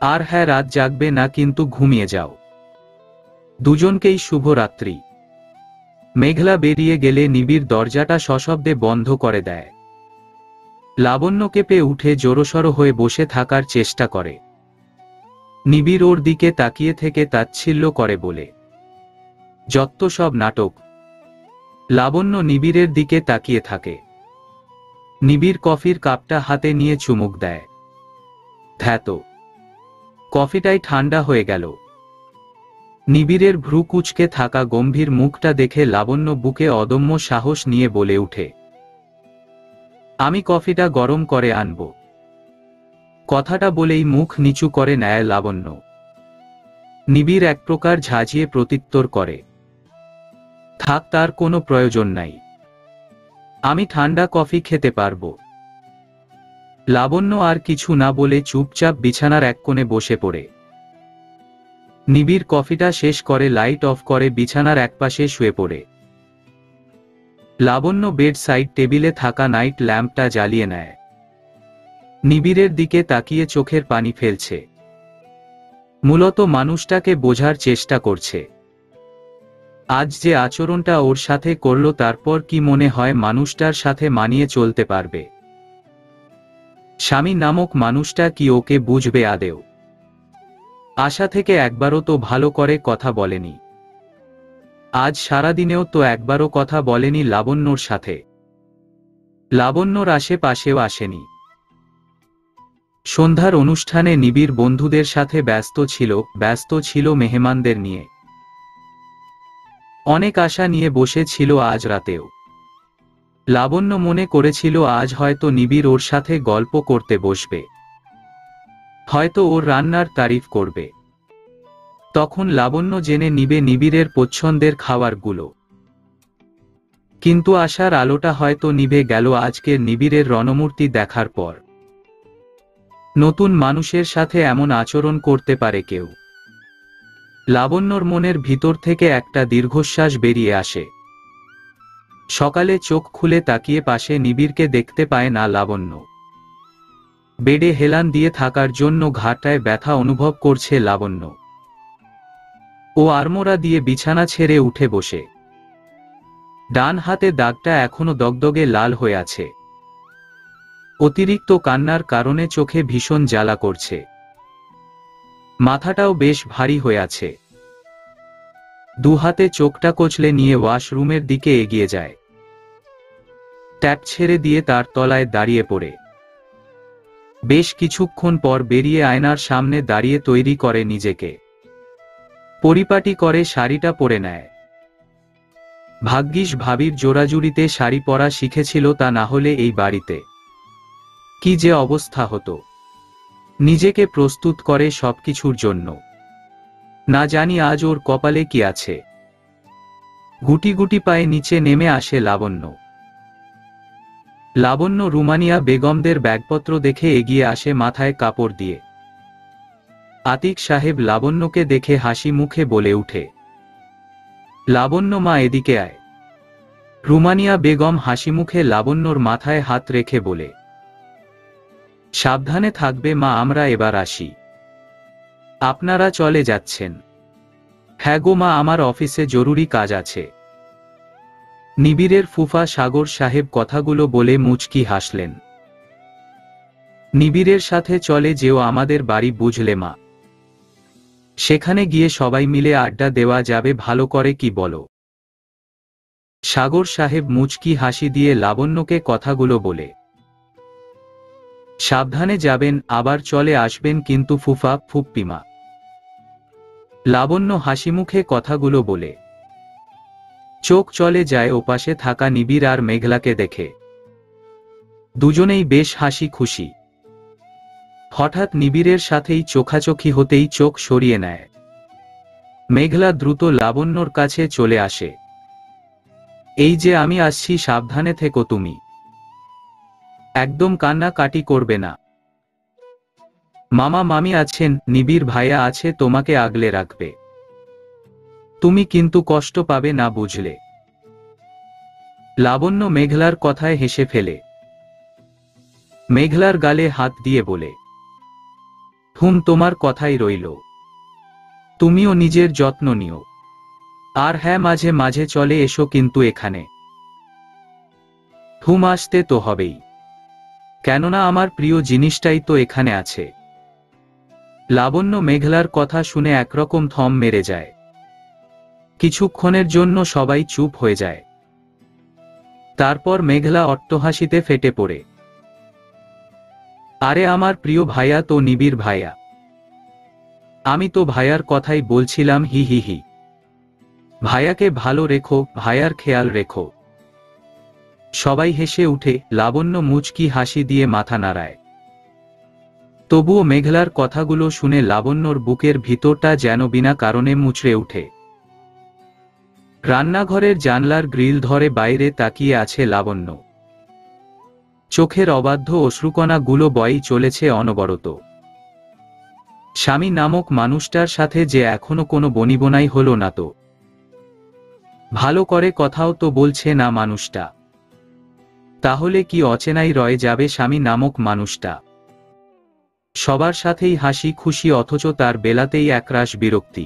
আর হ্যাঁ, রাত জাগবে না কিন্তু, ঘুমিয়ে যাও। দুজনকেই শুভরাত্রি। মেঘলা বেরিয়ে গেলে নিবিড় দরজাটা সশব্দে বন্ধ করে দেয়। লাবণ্য কেঁপে উঠে জোরসড় হয়ে বসে থাকার চেষ্টা করে। নিবিড় ওর দিকে তাকিয়ে থেকে তাচ্ছিল্য করে বলে, যত্ত সব নাটক। লাবণ্য নিবিড়ের দিকে তাকিয়ে থাকে। নিবিড় কফির কাপটা হাতে নিয়ে চুমুক দেয়। ধ্যাত, কফিটাই ঠান্ডা হয়ে গেল। নিবিড়ের ভ্রু কুঁচকে থাকা গম্ভীর মুখটা দেখে লাবণ্য বুকে অদম্য সাহস নিয়ে বলে উঠে, আমি কফিটা গরম করে আনব। কথাটা বলেই মুখ নিচু করে নেয় লাবণ্য। নিবিড় এক প্রকার ঝাঁঝিয়ে প্রত্যুত্তর করে, থাক, তার কোনো প্রয়োজন নাই, আমি ঠান্ডা কফি খেতে পারব। লাবণ্য আর কিছু না বলে চুপচাপ বিছানার এক কোণে বসে পড়ে। নিবিড় কফিটা শেষ করে লাইট অফ করে বিছানার একপাশে শুয়ে পড়ে। লাবণ্য বেড সাইড টেবিলে থাকা নাইট ল্যাম্পটা জ্বালিয়ে নেয়। নিবিড়ের দিকে তাকিয়ে চোখের পানি ফেলছে। মূলত মানুষটাকে বোঝার চেষ্টা করছে। আজ যে আচরণটা ওর সাথে করলো, তারপর কি মনে হয় মানুষটার সাথে মানিয়ে চলতে পারবে? স্বামী নামক মানুষটা কি ওকে বুঝবে আদেও? আশা থেকে একবারও তো ভালো করে কথা বলেনি। আজ সারাদিনেও তো একবারও কথা বলেনি লাবণ্যর সাথে। লাবণ্যর আশেপাশেও আসেনি। সন্ধ্যার অনুষ্ঠানে নিবিড় বন্ধুদের সাথে ব্যস্ত ছিল মেহমানদের নিয়ে। অনেক আশা নিয়ে বসে ছিল আজ রাতেও। লাবণ্য মনে করেছিল আজ হয়তো নিবিড় ওর সাথে গল্প করতে বসবে, হয়তো ওর রান্নার তারিফ করবে। তখন লাবণ্য জেনে নিবে নিবিড়ের পছন্দের খাবারগুলো। কিন্তু আশার আলোটা হয়তো নিভে গেল আজকের নিবিড়ের রণমূর্তি দেখার পর। নতুন মানুষের সাথে এমন আচরণ করতে পারে কেউ? লাবণ্যর মনের ভিতর থেকে একটা দীর্ঘশ্বাস বেরিয়ে আসে। সকালে চোখ খুলে তাকিয়ে পাশে নিবিড়কে দেখতে পায় না লাবণ্য। বেডে হেলান দিয়ে থাকার জন্য ঘাড়টায় ব্যথা অনুভব করছে লাবণ্য। ও আড়মোড়া দিয়ে বিছানা ছেড়ে উঠে বসে। ডান হাতে দাগটা এখনো দগদগে লাল হয়ে আছে। অতিরিক্ত কান্নার কারণে চোখে ভীষণ জ্বালা করছে। মাথাটাও বেশ ভারী হয়ে আছে। দুহাতে চোখটা কচলে নিয়ে ওয়াশরুমের দিকে এগিয়ে যায়। ট্যাপ ছেড়ে দিয়ে তার তলায় দাঁড়িয়ে পড়ে। বেশ কিছুক্ষণ পর বেরিয়ে আয়নার সামনে দাঁড়িয়ে তৈরি করে নিজেকে। পরিপাটি করে শাড়িটা পরে নেয়। ভাগ্যিস ভাবির জোড়াজুড়িতে শাড়ি পরা শিখেছিল, তা না হলে এই বাড়িতে কি যে অবস্থা হতো। নিজেকে প্রস্তুত করে সবকিছুর জন্য। না জানি আজ ওর কপালে কি আছে। গুটি গুটি পায়ে নিচে নেমে আসে লাবণ্য। লাবণ্য রুমানিয়া বেগমদের ব্যাগপত্র দেখে এগিয়ে আসে মাথায় কাপড় দিয়ে। আতিক সাহেব লাবণ্যকে দেখে হাসি মুখে বলে উঠে, লাবণ্য মা এদিকে আয়। রুমানিয়া বেগম হাসি মুখে লাবণ্যর মাথায় হাত রেখে বলে, সাবধানে থাকবে মা, আমরা এবার আসি। আপনারা চলে যাচ্ছেন? হ্যাঁ গো মা, আমার অফিসে জরুরি কাজ আছে। নিবিড়ের ফুফা সাগর সাহেব কথাগুলো বলে মুচকি হাসলেন। নিবিড়ের সাথে চলে যেও আমাদের বাড়ি, বুঝলে মা? সেখানে গিয়ে সবাই মিলে আড্ডা দেওয়া যাবে ভালো করে, কি বলো? সাগর সাহেব মুচকি হাসি দিয়ে লাবণ্যকে কথাগুলো বলে, সাবধানে যাবেন, আবার চলে আসবেন কিন্তু ফুফা ফুপ্পিমা। লাবণ্য হাসিমুখে কথাগুলো বলে চোখ চলে যায় ওপাশে থাকা নিবিড় আর মেঘলাকে দেখে। দুজনেই বেশ হাসি খুশি। হঠাৎ নিবিড়ের সাথেই চোখাচোখি হতেই চোখ সরিয়ে নেয়। মেঘলা দ্রুত লাবণ্যর কাছে চলে আসে। এই যে আমি আসছি, সাবধানে থেকো তুমি। একদম কান্নাকাটি করবে না। মামা মামি আছেন, নিবিড় ভাইয়া আছে, তোমাকে আগলে রাখবে। তুমি কিন্তু কষ্ট পাবে না, বুঝলে? লাবণ্য মেঘলার কথায় হেসে ফেলে। মেঘলার গালে হাত দিয়ে বলে, তোমার কথাই রইল। তুমিও নিজের যত্ন নিও। আর হ্যাঁ, মাঝে মাঝে চলে এসো কিন্তু এখানে। আসতে তো হবেই, কেননা আমার প্রিয় জিনিসটাই তো এখানে আছে। লাবণ্য মেঘলার কথা শুনে একরকম থম মেরে যায়। কিছুক্ষণের জন্য সবাই চুপ হয়ে যায়। তারপর মেঘলা অট্টহাসিতে ফেটে পড়ে। আরে আমার প্রিয় ভাইয়া তো নিবিড় ভাইয়া। আমি তো ভাইয়ার কথাই বলছিলাম, হি হি হি। ভাইয়াকে ভালো রেখো, ভাইয়ার খেয়াল রেখো। সবাই হেসে উঠে। লাবণ্য মুচকি হাসি দিয়ে মাথা নাড়ায়। তবুও মেঘলার কথাগুলো শুনে লাবণ্যর বুকের ভিতরটা যেন বিনা কারণে মুচড়ে উঠে। রান্নাঘরের জানলার গ্রিল ধরে বাইরে তাকিয়ে আছে লাবণ্য। চোখের অবাধ্য অশ্রুকণাগুলো বয়েই চলেছে অনবরত। স্বামী নামক মানুষটার সাথে যে এখনো কোনো বনিবনাই হলো না তো। ভালো করে কথাও তো বলছে না মানুষটা। তাহলে কি অচেনাই রয়ে যাবে স্বামী নামক মানুষটা? সবার সাথেই হাসি খুশি, অথচ তার বেলাতেই একরাশ বিরক্তি।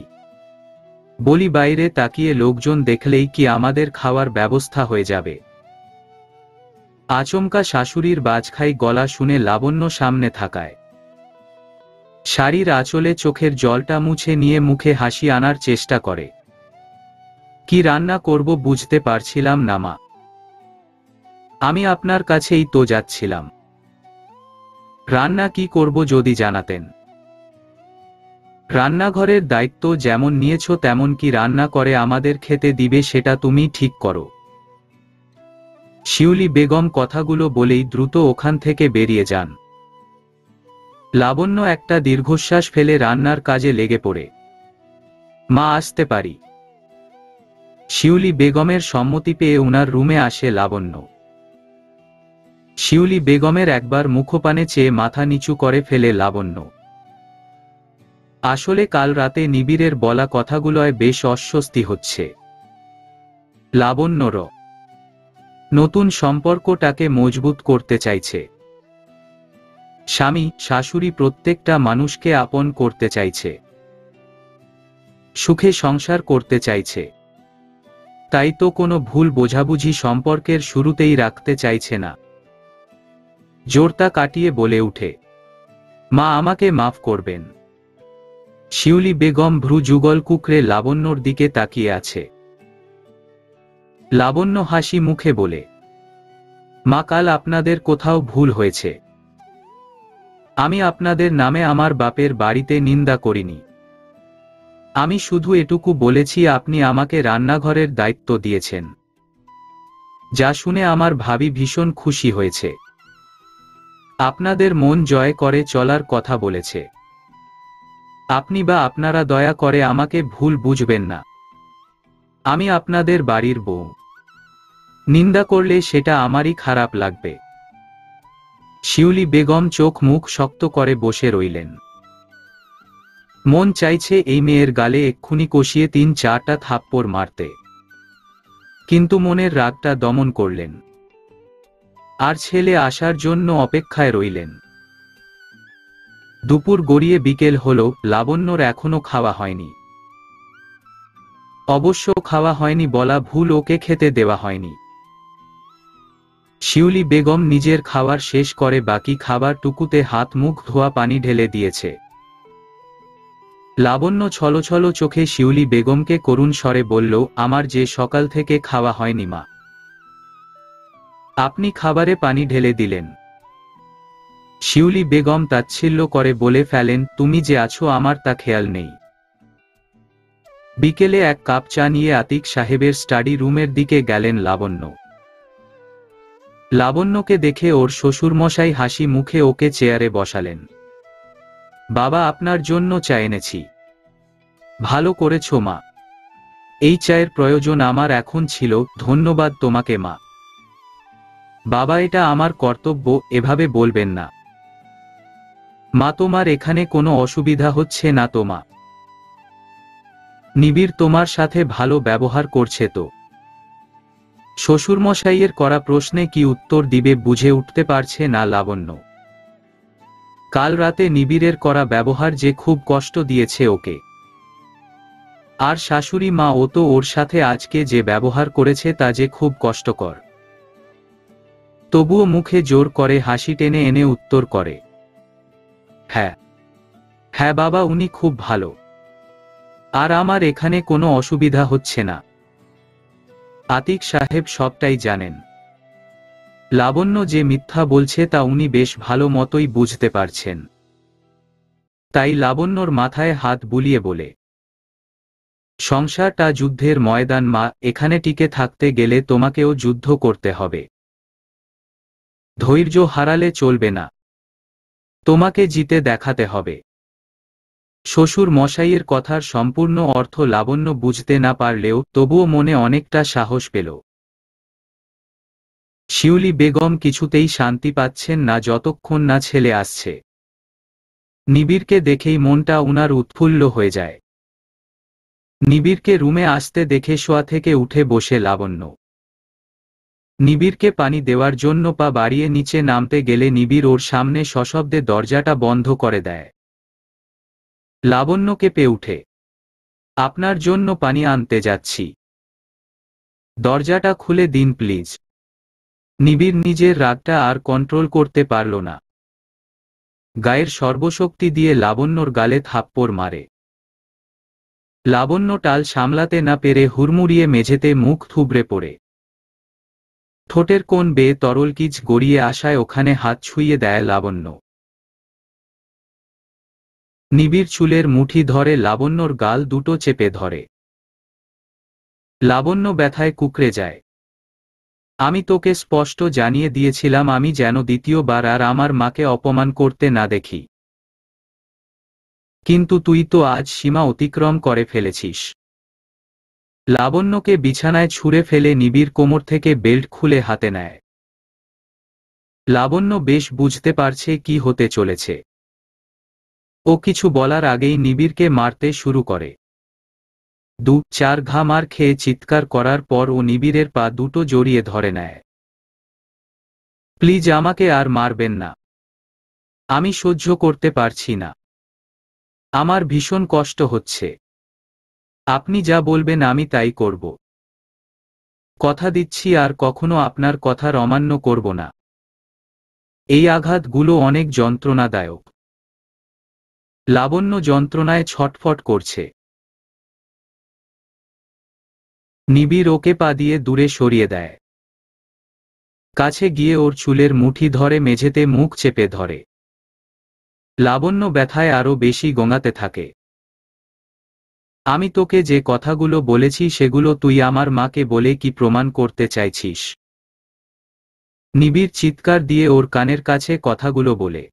বলি, বাইরে তাকিয়ে লোকজন দেখলেই কি আমাদের খাওয়ার ব্যবস্থা হয়ে যাবে? আচমকা শাশুড়ির বাজখাই গলা শুনে লাবণ্য সামনে থাকায় শাড়ির আঁচলে চোখের জলটা মুছে নিয়ে মুখে হাসি আনার চেষ্টা করে। কি রান্না করব বুঝতে পারছিলাম না মা। আমি আপনার কাছেই তো যাচ্ছিলাম। রান্না কি করব যদি জানাতেন। রান্নাঘরের দায়িত্ব যেমন নিয়েছো তেমন কি রান্না করে আমাদের খেতে দিবে সেটা তুমি ঠিক করো। শিউলি বেগম কথাগুলো বলেই দ্রুত ওখান থেকে বেরিয়ে যান। লাবণ্য একটা দীর্ঘশ্বাস ফেলে রান্নার কাজে লেগে পড়ে। মা, আসতে পারি? শিউলি বেগমের সম্মতি পেয়ে উনার রুমে আসে লাবণ্য। শিউলি বেগমের একবার মুখপানে চেয়ে মাথা নিচু করে ফেলে লাবণ্য। আসলে কাল রাতে নিবিড়ের বলা কথাগুলোয় বেশ অস্বস্তি হচ্ছে। লাবণ্যর নতুন সম্পর্কটাকে মজবুত করতে চাইছে। স্বামী শাশুড়ি প্রত্যেকটা মানুষকে আপন করতে চাইছে, সুখে সংসার করতে চাইছে। তাই তো কোনো ভুল বোঝাবুঝি সম্পর্কের শুরুতেই রাখতে চাইছে না। জোরতা কাটিয়ে বলে উঠে, মা, আমাকে মাফ করবেন। শিউলি বেগম ভ্রু যুগল কুকড়ে লাবণ্যর দিকে তাকিয়ে আছে। লাবণ্য হাসি মুখে বলে, মা, কাল আপনাদের কোথাও ভুল হয়েছে। আমি আপনাদের নামে আমার বাপের বাড়িতে নিন্দা করিনি। আমি শুধু এটুকু বলেছি আপনি আমাকে রান্নাঘরের দায়িত্ব দিয়েছেন, যা শুনে আমার ভাবি ভীষণ খুশি হয়েছে। আপনাদের মন জয় করে চলার কথা বলেছে। আপনি বা আপনারা দয়া করে আমাকে ভুল বুঝবেন না। আমি আপনাদের বাড়ির বউ, নিন্দা করলে সেটা আমারই খারাপ লাগবে। শিউলি বেগম চোখ মুখ শক্ত করে বসে রইলেন। মন চাইছে এই মেয়ের গালে এক্ষুনি কষিয়ে 3-4টা থাপ্পড় মারতে, কিন্তু মনের রাগটা দমন করলেন। আর ছেলে আসার জন্য অপেক্ষায় রইলেন। দুপুর গড়িয়ে বিকেল হলো, লাবণ্যর এখনো খাওয়া হয়নি। অবশ্য খাওয়া হয়নি বলা ভুল, ওকে খেতে দেওয়া হয়নি। শিউলি বেগম নিজের খাবার শেষ করে বাকি খাবারটুকুতে হাত মুখ ধোয়া পানি ঢেলে দিয়েছে। লাবণ্য ছলছল চোখে শিউলি বেগমকে করুণ স্বরে বলল, আমার যে সকাল থেকে খাওয়া হয়নি মা। আপনি খাবারে পানি ঢেলে দিলেন। শিউলি বেগম তাচ্ছিল্য করে বলে ফেলেন, তুমি যে আছো আমার তা খেয়াল নেই। বিকেলে এক কাপ চা নিয়ে আতিক সাহেবের স্টাডি রুমের দিকে গেলেন লাবণ্য। লাবণ্যকে দেখে ওর শ্বশুরমশাই হাসি মুখে ওকে চেয়ারে বসালেন। বাবা, আপনার জন্য চা এনেছি। ভালো করেছো মা, এই চায়ের প্রয়োজন আমার এখন ছিল। ধন্যবাদ তোমাকে মা। বাবা, এটা আমার কর্তব্য, এভাবে বলবেন না। মা, তোমার এখানে কোনো অসুবিধা হচ্ছে না তো মা? নিবিড় তোমার সাথে ভালো ব্যবহার করছে তো? শ্বশুরমশাইয়ের করা প্রশ্নে কি উত্তর দিবে বুঝে উঠতে পারছে না লাবণ্য। কাল রাতে নিবিড়ের করা ব্যবহার যে খুব কষ্ট দিয়েছে ওকে। আর শাশুড়ি মা, ও তো ওর সাথে আজকে যে ব্যবহার করেছে তা যে খুব কষ্টকর। তবুও মুখে জোর করে হাসি টেনে এনে উত্তর করে, হ্যাঁ হ্যাঁ বাবা, উনি খুব ভালো। আর আমার এখানে কোনো অসুবিধা হচ্ছে না। আতিক সাহেব সবটাই জানেন। লাবণ্য যে মিথ্যা বলছে তা উনি বেশ ভালো মতোই বুঝতে পারছেন। তাই লাবণ্যর মাথায় হাত বুলিয়ে বলে, সংসারটা যুদ্ধের ময়দান মা, এখানে টিকে থাকতে গেলে তোমাকেও যুদ্ধ করতে হবে। ধৈর্য হারালে চলবে না, তোমাকে জিতে দেখাতে হবে। শ্বশুর মশাইয়ের কথার সম্পূর্ণ অর্থ লাবণ্য বুঝতে না পারলেও তবুও মনে অনেকটা সাহস পেল। শিউলি বেগম কিছুতেই শান্তি পাচ্ছেন না যতক্ষণ না ছেলে আসছে। নিবিড়কে দেখেই মনটা উনার উৎফুল্ল হয়ে যায়। নিবিড়কে রুমে আসতে দেখে শোয়া থেকে উঠে বসে লাবণ্য। নিবিড়কে পানি দেওয়ার জন্য পা বাড়িয়ে নিচে নামতে গেলে নিবিড় ওর সামনে সশব্দে দরজাটা বন্ধ করে দেয়। লাবণ্য কেঁপে উঠে, আপনার জন্য পানি আনতে যাচ্ছি। দরজাটা খুলে দিন প্লিজ। নিবিড় নিজের রাগটা আর কন্ট্রোল করতে পারল না। গায়ের সর্বশক্তি দিয়ে লাবণ্যর গালে থাপ্পড় মারে। লাবণ্য টাল সামলাতে না পেরে হুড়মুড়িয়ে মেঝেতে মুখ থুবড়ে পড়ে। ঠোঁটের কোণ বেয়ে তরল কিচ গড়িয়ে আসায় ওখানে হাত ছুঁয়ে দেয় লাবণ্য। নিবিড় চুলের মুঠি ধরে লাবণ্যর গাল দুটো চেপে ধরে। লাবণ্য ব্যথায় কুঁকড়ে যায়। আমি তোকে স্পষ্ট জানিয়ে দিয়েছিলাম আমি যেন দ্বিতীয়বার আর আমার মাকে অপমান করতে না দেখি। কিন্তু তুই তো আজ সীমা অতিক্রম করে ফেলেছিস। লাবণ্যকে বিছানায় ছুঁড়ে ফেলে নিবিড় কোমর থেকে বেল্ট খুলে হাতে নেয়। লাবণ্য বেশ বুঝতে পারছে কি হতে চলেছে। ও কিছু বলার আগেই নিবিড়কে মারতে শুরু করে। 2-4 ঘা মার খেয়ে চিৎকার করার পর ও নিবিড়ের পা দুটো জড়িয়ে ধরে নেয়। প্লিজ আমাকে আর মারবেন না। আমি সহ্য করতে পারছি না। আমার ভীষণ কষ্ট হচ্ছে। আপনি যা বলবেন আমি তাই করব। কথা দিচ্ছি আর কখনো আপনার কথার অমান্য করব না। এই আঘাতগুলো অনেক যন্ত্রণাদায়ক। লাবণ্য যন্ত্রণায় ছটফট করছে। নিবিড় ওকে পা দিয়ে দূরে সরিয়ে দেয়। কাছে গিয়ে ওর চুলের মুঠি ধরে মেঝেতে মুখ চেপে ধরে। লাবণ্য ব্যথায় আরো বেশি গোঙাতে থাকে। আমি তোকে যে কথাগুলো বলেছি সেগুলো তুই আমার মাকে বলে কি প্রমাণ করতে চাইছিস? নিবিড় চিৎকার দিয়ে ওর কানের কাছে কথাগুলো বলে।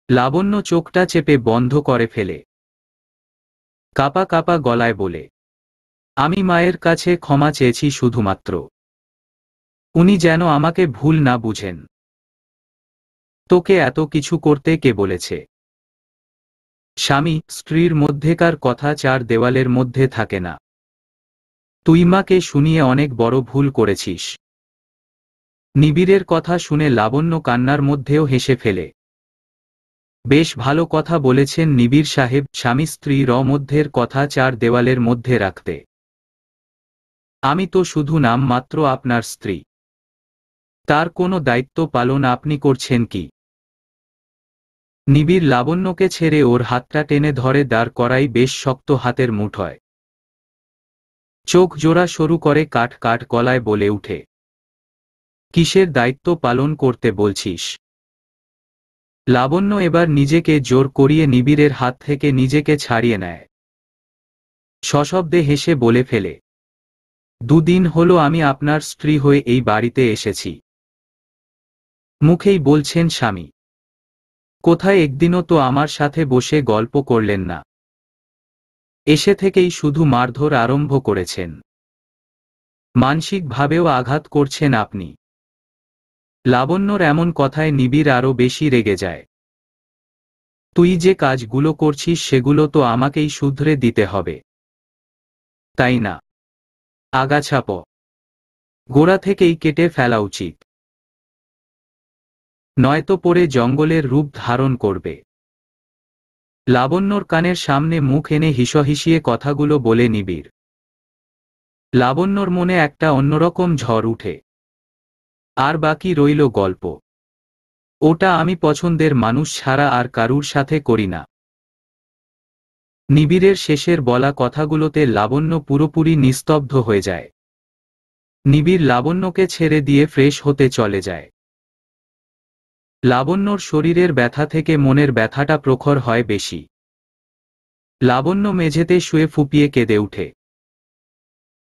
লাবণ্য চোখটা চেপে বন্ধ করে ফেলে। কাপা কাপা গলায় বলে, আমি মায়ের কাছে ক্ষমা চেয়েছি শুধুমাত্র। উনি যেন আমাকে ভুল না বুঝেন। তোকে এত কিছু করতে কে বলেছে? স্বামী স্ত্রীর মধ্যেকার কথা 4 দেওয়ালের মধ্যে থাকে না। তুই মাকে শুনিয়ে অনেক বড় ভুল করেছিস। নিবিড়ের কথা শুনে লাবণ্য কান্নার মধ্যেও হেসে ফেলে। বেশ ভালো কথা বলেছেন নিবিড় সাহেব, স্বামী স্ত্রীর মধ্যের কথা 4 দেওয়ালের মধ্যে রাখতে। আমি তো শুধু নাম মাত্র আপনার স্ত্রী। তার কোনো দায়িত্ব পালন আপনি করছেন কি? নিবিড় লাবণ্যকে ছেড়ে ওর হাতটা টেনে ধরে দাঁড় করাই বেশ শক্ত হাতের মুঠোয়। চোখ জোড়া সরু করে কাট কাট গলায় বলে উঠে, কিসের দায়িত্ব পালন করতে বলছিস? লাবণ্য এবার নিজেকে জোর করিয়ে নিবিড়ের হাত থেকে নিজেকে ছাড়িয়ে নেয়। সশব্দে হেসে বলে ফেলে, 2 দিন হলো আমি আপনার স্ত্রী হয়ে এই বাড়িতে এসেছি। মুখেই বলছেন স্বামী। কোথায় একদিনও তো আমার সাথে বসে গল্প করলেন না। এসে থেকেই শুধু মারধর আরম্ভ করেছেন। মানসিকভাবেও আঘাত করছেন আপনি। লাবণ্যর এমন কথায় নিবিড় আরো বেশি রেগে যায়। তুই যে কাজগুলো করছিস সেগুলো তো আমাকেই শুধরে দিতে হবে, তাই না? আগাছা গোড়া থেকেই কেটে ফেলা উচিত, নয়তো পরে জঙ্গলের রূপ ধারণ করবে। লাবণ্যর কানের সামনে মুখ এনে হিসহিসিয়ে কথাগুলো বলে নিবিড়। লাবণ্যর মনে একটা অন্যরকম ঝড় উঠে। আর বাকি রইল গল্প। ওটা আমি পছন্দের মানুষ ছাড়া আর কারুর সাথে করি না। নিবিড়ের শেষের বলা কথাগুলোতে লাবণ্য পুরোপুরি নিস্তব্ধ হয়ে যায়। নিবিড় লাবণ্যকে ছেড়ে দিয়ে ফ্রেশ হতে চলে যায়। লাবণ্যর শরীরের ব্যথা থেকে মনের ব্যথাটা প্রখর হয় বেশি। লাবণ্য মেঝেতে শুয়ে ফুঁপিয়ে কেঁদে উঠে।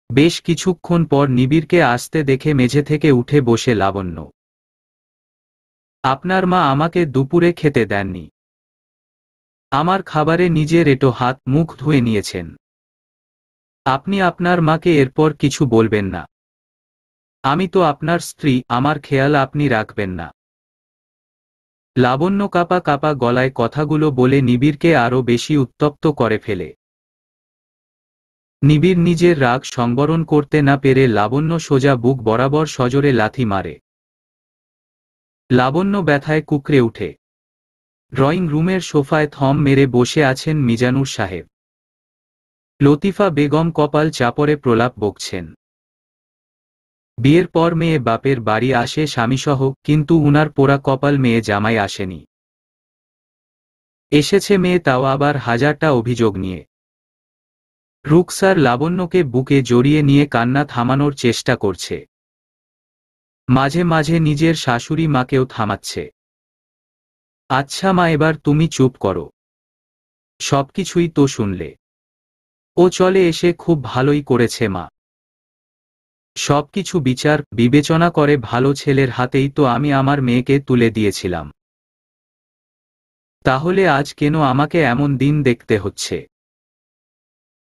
বেশ কিছুক্ষণ পর নিবিড়কে আসতে দেখে মেঝে থেকে উঠে বসে লাবণ্য। আপনার মা আমাকে দুপুরে খেতে দেননি। আমার খাবারে নিজের এঁটো হাত মুখ ধুয়ে নিয়েছেন। আপনি আপনার মাকে এরপর কিছু বলবেন না। আমি তো আপনার স্ত্রী, আমার খেয়াল আপনি রাখবেন না। লাবণ্য কাপা কাপা গলায় কথাগুলো বলে নিবিড়কে আরো বেশি উত্তপ্ত করে ফেলে। নিবিড় নিজের রাগ সংবরণ করতে না পেরে লাবণ্য সোজা বুক বরাবর সজোরে লাথি মারে। লাবণ্য ব্যথায় কুঁকড়ে উঠে। ড্রয়িং রুমের সোফায় থম মেরে বসে আছেন মিজানুর সাহেব। লতিফা বেগম কপাল চাপড়ে প্রলাপ বকছেন। বিয়ের পর মেয়ে বাপের বাড়ি আসে স্বামীসহ, কিন্তু উনার পোড়া কপাল মেয়ে জামাই আসেনি। এসেছে মেয়ে, তাও আবার 1000টা অভিযোগ নিয়ে। রুকসার লাবণ্যকে বুকে জড়িয়ে নিয়ে কান্না থামানোর চেষ্টা করছে। মাঝে মাঝে নিজের শাশুড়ি মাকেও থামাচ্ছে। আচ্ছা মা, এবার তুমি চুপ করো। সবকিছুই তো শুনলে। ও চলে এসে খুব ভালোই করেছে মা। সবকিছু বিচার বিবেচনা করে ভালো ছেলের হাতেই তো আমি আমার মেয়েকে তুলে দিয়েছিলাম। তাহলে আজ কেন আমাকে এমন দিন দেখতে হচ্ছে?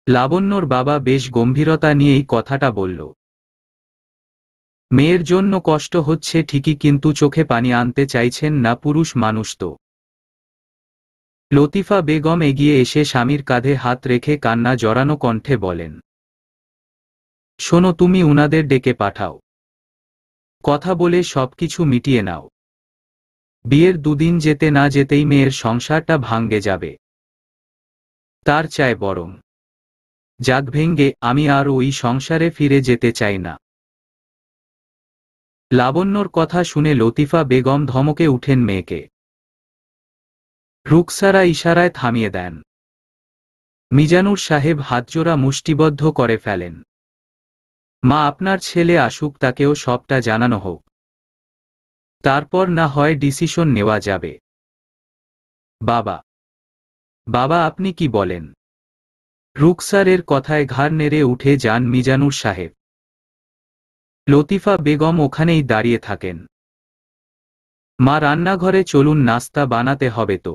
লাবণ্যর বাবা বেশ গম্ভীরতা নিয়েই কথাটা বলল। মেয়ের জন্য কষ্ট হচ্ছে ঠিকই, কিন্তু চোখে পানি আনতে চাইছেন না, পুরুষ মানুষ তো। লতিফা বেগম এগিয়ে এসে স্বামীর কাঁধে হাত রেখে কান্না জড়ানো কণ্ঠে বলেন, শোনো, তুমি উনাদের ডেকে পাঠাও, কথা বলে সবকিছু মিটিয়ে নাও। বিয়ের দুদিন যেতে না যেতেই মেয়ের সংসারটা ভাঙ্গে যাবে। তার চায় বরং যাক ভেঙ্গে, আমি আর ওই সংসারে ফিরে যেতে চাই না। লাবণ্যর কথা শুনে লতিফা বেগম ধমকে উঠেন মেয়েকে। রুকসারা ইশারায় থামিয়ে দেন। মিজানুর সাহেব হাতজোড়া মুষ্টিবদ্ধ করে ফেলেন। মা, আপনার ছেলে আসুক, তাকেও সবটা জানানো হোক, তারপর না হয় ডিসিশন নেওয়া যাবে। বাবা, বাবা, আপনি কি বলেন? রুকসারের কথায় ঘাড় নেড়ে উঠে যান মিজানুর সাহেব। লতিফা বেগম ওখানেই দাঁড়িয়ে থাকেন। মা, রান্নাঘরে চলুন, নাস্তা বানাতে হবে তো।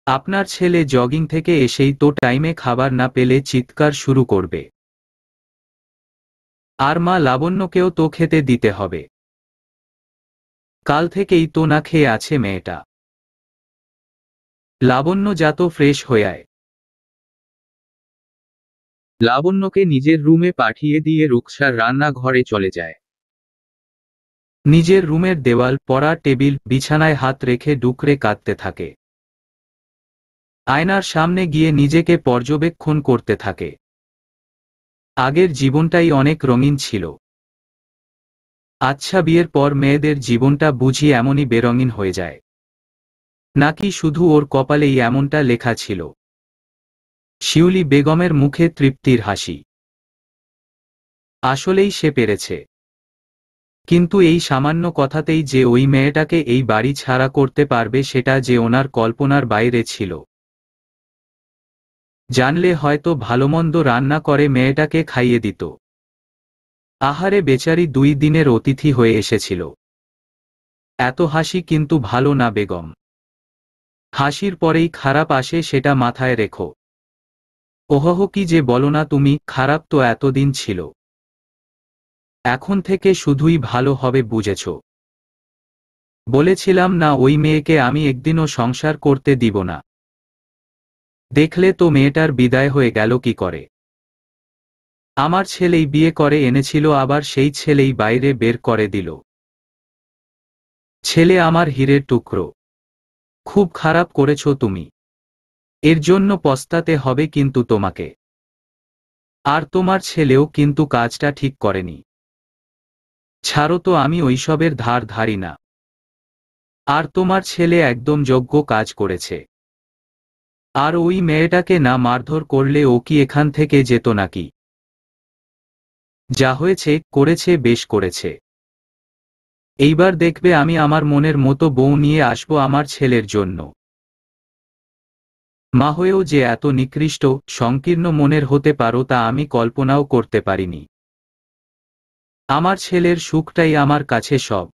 আপনার ছেলে জগিং থেকে এসেই তো টাইমে খাবার না পেলে চিৎকার শুরু করবে। আর মা, লাবণ্যকেও তো খেতে দিতে হবে। কাল থেকেই তো না খেয়ে আছে মেয়েটা। লাবণ্য যা তো ফ্রেশ হয়ে আয়। লাবণ্যকে নিজের রুমে পাঠিয়ে দিয়ে রুকসার রান্নাঘরে চলে যায়। নিজের রুমের দেওয়াল, পড়া টেবিল, বিছানায় হাত রেখে ডুকরে কাঁদতে থাকে। আয়নার সামনে গিয়ে নিজেকে পর্যবেক্ষণ করতে থাকে। আগের জীবনটাই অনেক রঙিন ছিল। আচ্ছা, বিয়ের পর মেয়েদের জীবনটা বুঝি এমনই বেরঙিন হয়ে যায়? নাকি শুধু ওর কপালেই এমনটা লেখা ছিল? শিউলি বেগমের মুখে তৃপ্তির হাসি। আসলেই সে পেরেছে। কিন্তু এই সামান্য কথাতেই যে ওই মেয়েটাকে এই বাড়ি ছাড়া করতে পারবে, সেটা যে ওনার কল্পনার বাইরে ছিল। জানলে হয়তো ভালোমন্দ রান্না করে মেয়েটাকে খাইয়ে দিত। আহারে বেচারি 2 দিনের অতিথি হয়ে এসেছিল। এত হাসি কিন্তু ভালো না বেগম। হাসির পরেই খারাপ আসে, সেটা মাথায় রেখো। ওহহ, কি যে বলো না তুমি, খারাপ তো এতদিন ছিল। এখন থেকে শুধুই ভালো হবে, বুঝেছ? বলেছিলাম না ওই মেয়েকে আমি একদিনও সংসার করতে দিব না। দেখলে তো মেয়েটার বিদায় হয়ে গেল কি করে। আমার ছেলেই বিয়ে করে এনেছিল, আবার সেই ছেলেই বাইরে বের করে দিল। ছেলে আমার হীরের টুকরো। খুব খারাপ করেছ তুমি। এর জন্য পস্তাতে হবে কিন্তু তোমাকে। আর তোমার ছেলেও কিন্তু কাজটা ঠিক করেনি। ছাড়ো তো, আমি ওইসবের ধার ধারি না। আর তোমার ছেলে একদম যোগ্য কাজ করেছে। আর ওই মেয়েটাকে না মারধর করলে ও কি এখান থেকে যেত নাকি? যা হয়েছে করেছে, বেশ করেছে। এইবার দেখবে আমি আমার মনের মতো বউ নিয়ে আসবো আমার ছেলের জন্য। মা হয়েও যে এত নিকৃষ্ট সংকীর্ণ মনের হতে পারো, তা আমি কল্পনাও করতে পারিনি। আমার ছেলের সুখটাই আমার কাছে সব।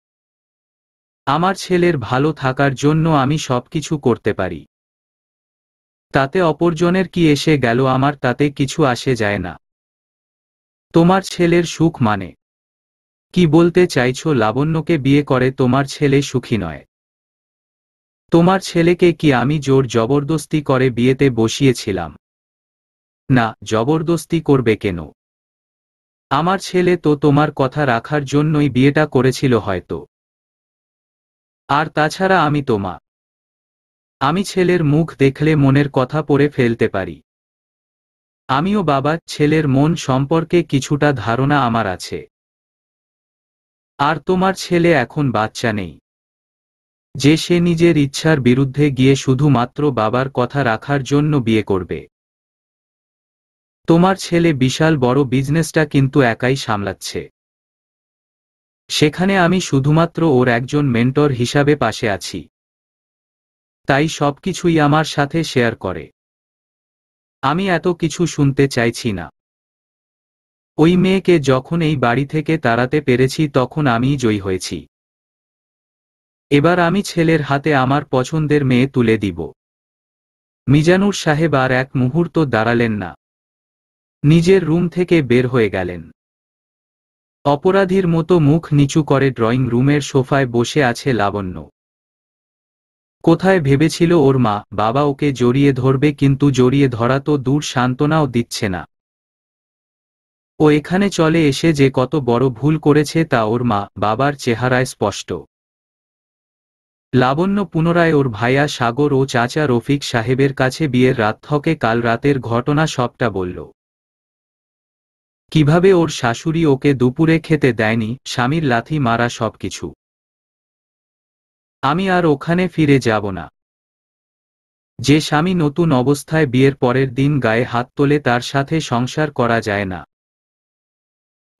আমার ছেলের ভালো থাকার জন্য আমি সবকিছু করতে পারি। তাতে অপরজনের কি এসে গেল, আমার তাতে কিছু আসে যায় না। তোমার ছেলের সুখ মানে কি বলতে চাইছো? লাবণ্যকে বিয়ে করে তোমার ছেলে সুখী নয়? তোমার ছেলেকে কি আমি জোর জবরদস্তি করে বিয়েতে বসিয়েছিলাম? না, জবরদস্তি করবে কেন? আমার ছেলে তো তোমার কথা রাখার জন্যই বিয়েটা করেছিল হয়তো। আর তাছাড়া আমি তো মা। আমি ছেলের মুখ দেখলে মনের কথা পড়ে ফেলতে পারি। আমিও বাবা, ছেলের মন সম্পর্কে কিছুটা ধারণা আমার আছে। আর তোমার ছেলে এখন বাচ্চা নেই যে সে নিজের ইচ্ছার বিরুদ্ধে গিয়ে শুধুমাত্র বাবার কথা রাখার জন্য বিয়ে করবে। তোমার ছেলে বিশাল বড় বিজনেসটা কিন্তু একাই সামলাচ্ছে। সেখানে আমি শুধুমাত্র ওর একজন মেন্টর হিসাবে পাশে আছি। তাই সবকিছুই আমার সাথে শেয়ার করে। আমি এত কিছু শুনতে চাইছি না। ওই মেয়েকে যখন এই বাড়ি থেকে তাড়াতে পেরেছি তখন আমিই জয়ী হয়েছি। এবার আমি ছেলের হাতে আমার পছন্দের মেয়ে তুলে দিব। মিজানুর সাহেব আর এক মুহূর্ত দাঁড়ালেন না। নিজের রুম থেকে বের হয়ে গেলেন। অপরাধীর মতো মুখ নিচু করে ড্রয়িং রুমের সোফায় বসে আছে লাবণ্য। কোথায় ভেবেছিল ওর মা বাবা ওকে জড়িয়ে ধরবে, কিন্তু জড়িয়ে ধরা তো দূর, সান্ত্বনাও দিচ্ছে না। ও এখানে চলে এসে যে কত বড় ভুল করেছে তা ওর মা বাবার চেহারায় স্পষ্ট। লাবণ্য পুনরায় ওর ভাইয়া সাগর ও চাচা রফিক সাহেবের কাছে বিয়ের রাত থেকে কাল রাতের ঘটনা সবটা বলল। কিভাবে ওর শাশুড়ি ওকে দুপুরে খেতে দেয়নি, স্বামীর লাথি মারা, সবকিছু। আমি আর ওখানে ফিরে যাব না। যে স্বামী নতুন অবস্থায় বিয়ের পরের দিন গায়ে হাত তোলে তার সাথে সংসার করা যায় না।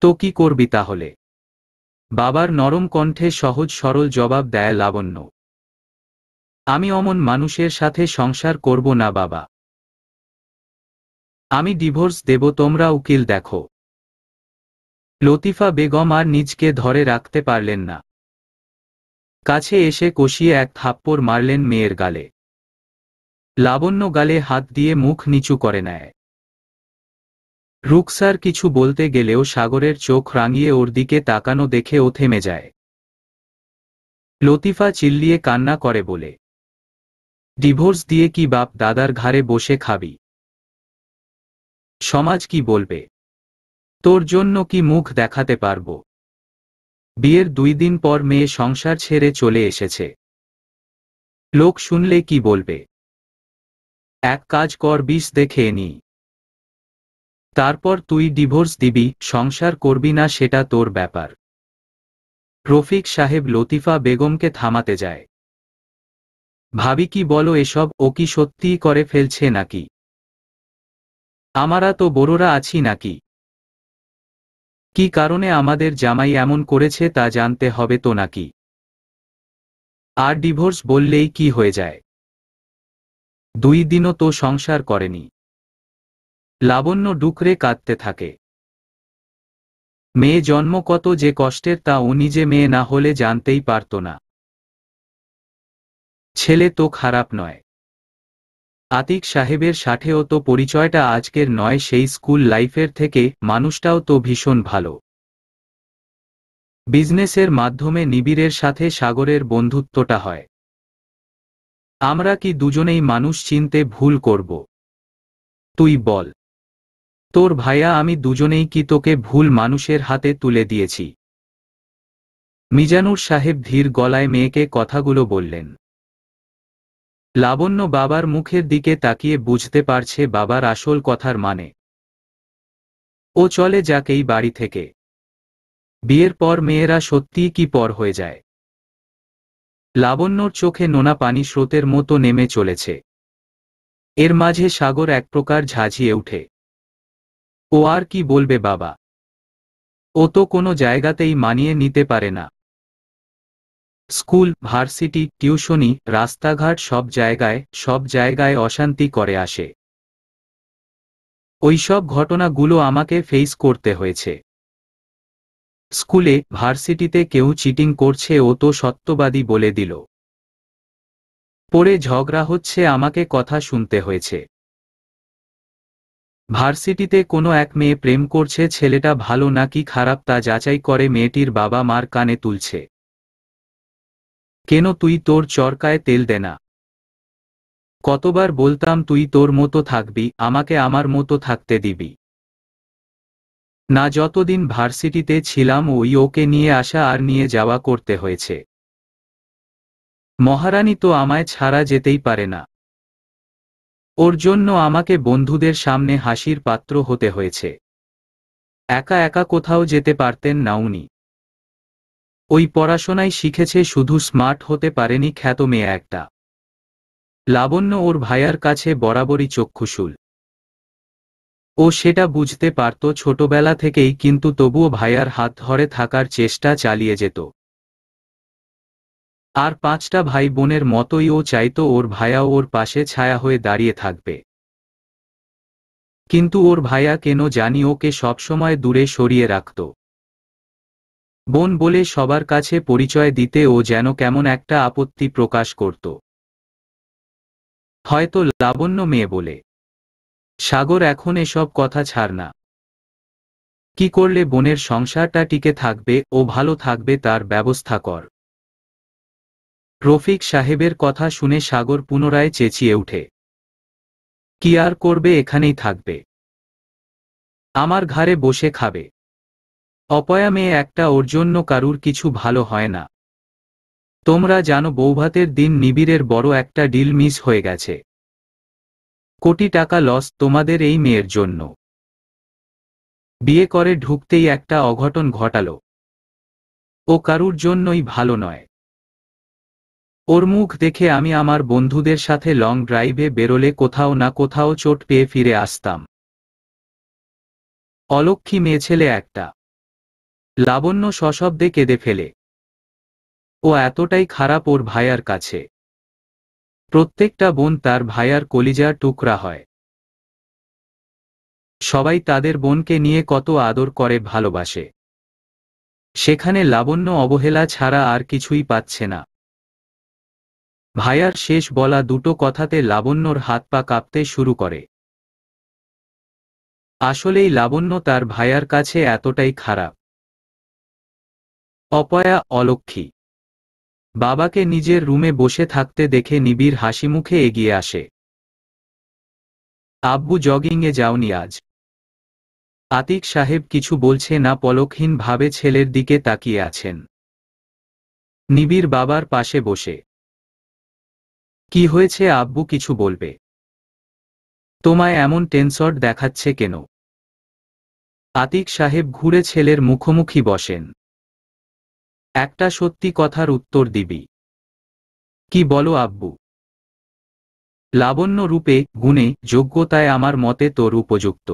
তো কি করবি তাহলে? বাবার নরম কণ্ঠে সহজ সরল জবাব দেয় লাবণ্য। আমি অমন মানুষের সাথে সংসার করব না বাবা। আমি ডিভোর্স দেব, তোমরা উকিল দেখো। লতিফা বেগম আর নিজকে ধরে রাখতে পারলেন না। কাছে এসে কষিয়ে এক থাপ্পড় মারলেন মেয়ের গালে। লাবণ্য গালে হাত দিয়ে মুখ নিচু করে নেয়। রুকসার কিছু বলতে গেলেও সাগরের চোখ রাঙিয়ে ওর দিকে তাকানো দেখে ও থেমে যায়। লতিফা চিল্লিয়ে কান্না করে বলে, ডিভোর্স দিয়ে কি বাপ দাদার ঘাড়ে বসে খাবি? সমাজ কি বলবে? তোর জন্য কি মুখ দেখাতে পারবো? বিয়ের 2 দিন পর মেয়ে সংসার ছেড়ে চলে এসেছে। লোক শুনলে কি বলবে? এক কাজ কর, বিষ দেখে নি। তারপর তুই ডিভোর্স দিবি, সংসার করবি না সেটা তোর ব্যাপার। রফিক সাহেব লতিফা বেগমকে থামাতে যায়। ভাবি কি বলো এসব? ও কি সত্যিই করে ফেলছে নাকি? আমরা তো বড়রা আছি নাকি? কি কারণে আমাদের জামাই এমন করেছে তা জানতে হবে তো নাকি? আর ডিভোর্স বললেই কি হয়ে যায়? 2 দিনও তো সংসার করেনি। লাবণ্য ডুকরে কাঁদতে থাকে। মেয়ে জন্ম কত যে কষ্টের তা ও নিজে মেয়ে না হলে জানতেই পারত না। ছেলে তো খারাপ নয়। আতিক সাহেবের সাথেও তো পরিচয়টা আজকের নয়, সেই স্কুল লাইফের থেকে। মানুষটাও তো ভীষণ ভালো। বিজনেসের মাধ্যমে নিবিড়ের সাথে সাগরের বন্ধুত্বটা হয়। আমরা কি দুজনেই মানুষ চিনতে ভুল করব? তুই বল। তোর ভাইয়া আমি দুজনেই কি তোকে ভুল মানুষের হাতে তুলে দিয়েছি? মিজানুর সাহেব ধীর গলায় মেয়েকে কথাগুলো বললেন। লাবণ্য বাবার মুখের দিকে তাকিয়ে বুঝতে পারছে বাবার আসল কথার মানে। ও চলে যাক এই বাড়ি থেকে। বিয়ের পর মেয়েরা সত্যিই কি পর হয়ে যায়? লাবণ্যর চোখে নোনা পানি স্রোতের মতো নেমে চলেছে। এর মাঝে সাগর এক প্রকার ঝাঁঝিয়ে উঠে। ও আর কি বলবে বাবা? ও তো কোনো জায়গাতেই মানিয়ে নিতে পারে না। স্কুল, ভার্সিটি, টিউশনি, রাস্তাঘাট, সব জায়গায় অশান্তি করে আসে। ওইসব ঘটনাগুলো আমাকে ফেস করতে হয়েছে। স্কুলে, ভার্সিটিতে কেউ চিটিং করছে ও তো সত্যবাদী বলে দিল। পরে ঝগড়া হচ্ছে, আমাকে কথা শুনতে হয়েছে। ভার্সিটিতে কোনো এক মেয়ে প্রেম করছে, ছেলেটা ভালো নাকি খারাপ তা যাচাই করে মেয়েটির বাবা মার কানে তুলছে। কেন তুই তোর চরকায় তেল দে না? কতবার বলতাম তুই তোর মতো থাকবি, আমাকে আমার মতো থাকতে দিবি না। যতদিন ভার্সিটিতে ছিলাম ওকে নিয়ে আসা আর নিয়ে যাওয়া করতে হয়েছে। মহারানী তো আমায় ছাড়া যেতেই পারে না। ওর জন্য আমাকে বন্ধুদের সামনে হাসির পাত্র হতে হয়েছে। একা একা কোথাও যেতে পারতেন না উনি। ওই পড়াশোনায় শিখেছে, শুধু স্মার্ট হতে পারেনি খ্যাত মেয়ে একটা। লাবণ্য ওর ভাইয়ার কাছে বরাবরই চক্ষুশূল। ও সেটা বুঝতে পারত ছোটবেলা থেকেই, কিন্তু তবুও ভাইয়ার হাত ধরে থাকার চেষ্টা চালিয়ে যেত। আর 5টা ভাই বোনের মতোই ও চাইতো ওর ভাইয়াও ওর পাশে ছায়া হয়ে দাঁড়িয়ে থাকবে। কিন্তু ওর ভাইয়া কেন জানি ওকে সবসময় দূরে সরিয়ে রাখত। বোন বলে সবার কাছে পরিচয় দিতে ও যেন কেমন একটা আপত্তি প্রকাশ করত। হয়তো লাবণ্য মেয়ে বলে। সাগর, এখন এসব কথা ছাড় না। কি করলে বোনের সংসারটা টিকে থাকবে ও ভালো থাকবে তার ব্যবস্থা কর। রফিক সাহেবের কথা শুনে সাগর পুনরায় চেঁচিয়ে উঠে, কি আর করবে, এখানেই থাকবে, আমার ঘাড়ে বসে খাবে। অপয়া মেয়ে একটা, ওর জন্য কারুর কিছু ভালো হয় না। তোমরা জানো বৌভাতের দিন নিবিড়ের বড় একটা ডিল মিস হয়ে গেছে। কোটি টাকা লস তোমাদের এই মেয়ের জন্য। বিয়ে করে ঢুকতেই একটা অঘটন ঘটালো। ও কারুর জন্যই ভালো নয়। ওর মুখ দেখে আমি আমার বন্ধুদের সাথে লং ড্রাইভে বেরোলে কোথাও না কোথাও চোট পেয়ে ফিরে আসতাম। অলক্ষী মেয়েছেলে একটা। লাবণ্য সশব্দে কেঁদে ফেলে। ও এতটাই খারাপ ওর ভাইয়ার কাছে। প্রত্যেকটা বোন তার ভাইয়ার কলিজার টুকরা হয়। সবাই তাদের বোনকে নিয়ে কত আদর করে, ভালোবাসে। সেখানে লাবণ্য অবহেলা ছাড়া আর কিছুই পাচ্ছে না। ভাইয়ার শেষ বলা দুটো কথাতে লাবণ্যর হাত পা কাঁপতে শুরু করে। আসলেই লাবণ্য তার ভাইয়ার কাছে এতটাই খারাপ। অপয়া, অলক্ষী। বাবাকে নিজের রুমে বসে থাকতে দেখে নিবিড় হাসিমুখে এগিয়ে আসে। আব্বু, জগিংয়ে যাওনি আজ? আতিক সাহেব কিছু বলছে না, পলকহীন ভাবে ছেলের দিকে তাকিয়ে আছেন। নিবিড় বাবার পাশে বসে। কি হয়েছে আব্বু, কিছু বলবে? তোমায় এমন টেনসড দেখাচ্ছে কেন? আতিক সাহেব ঘুরে ছেলের মুখোমুখি বসেন। একটা সত্যি কথার উত্তর দিবি? কি বলো আব্বু? লাবণ্য রূপে, গুণে, যোগ্যতায় আমার মতে তোর উপযুক্ত।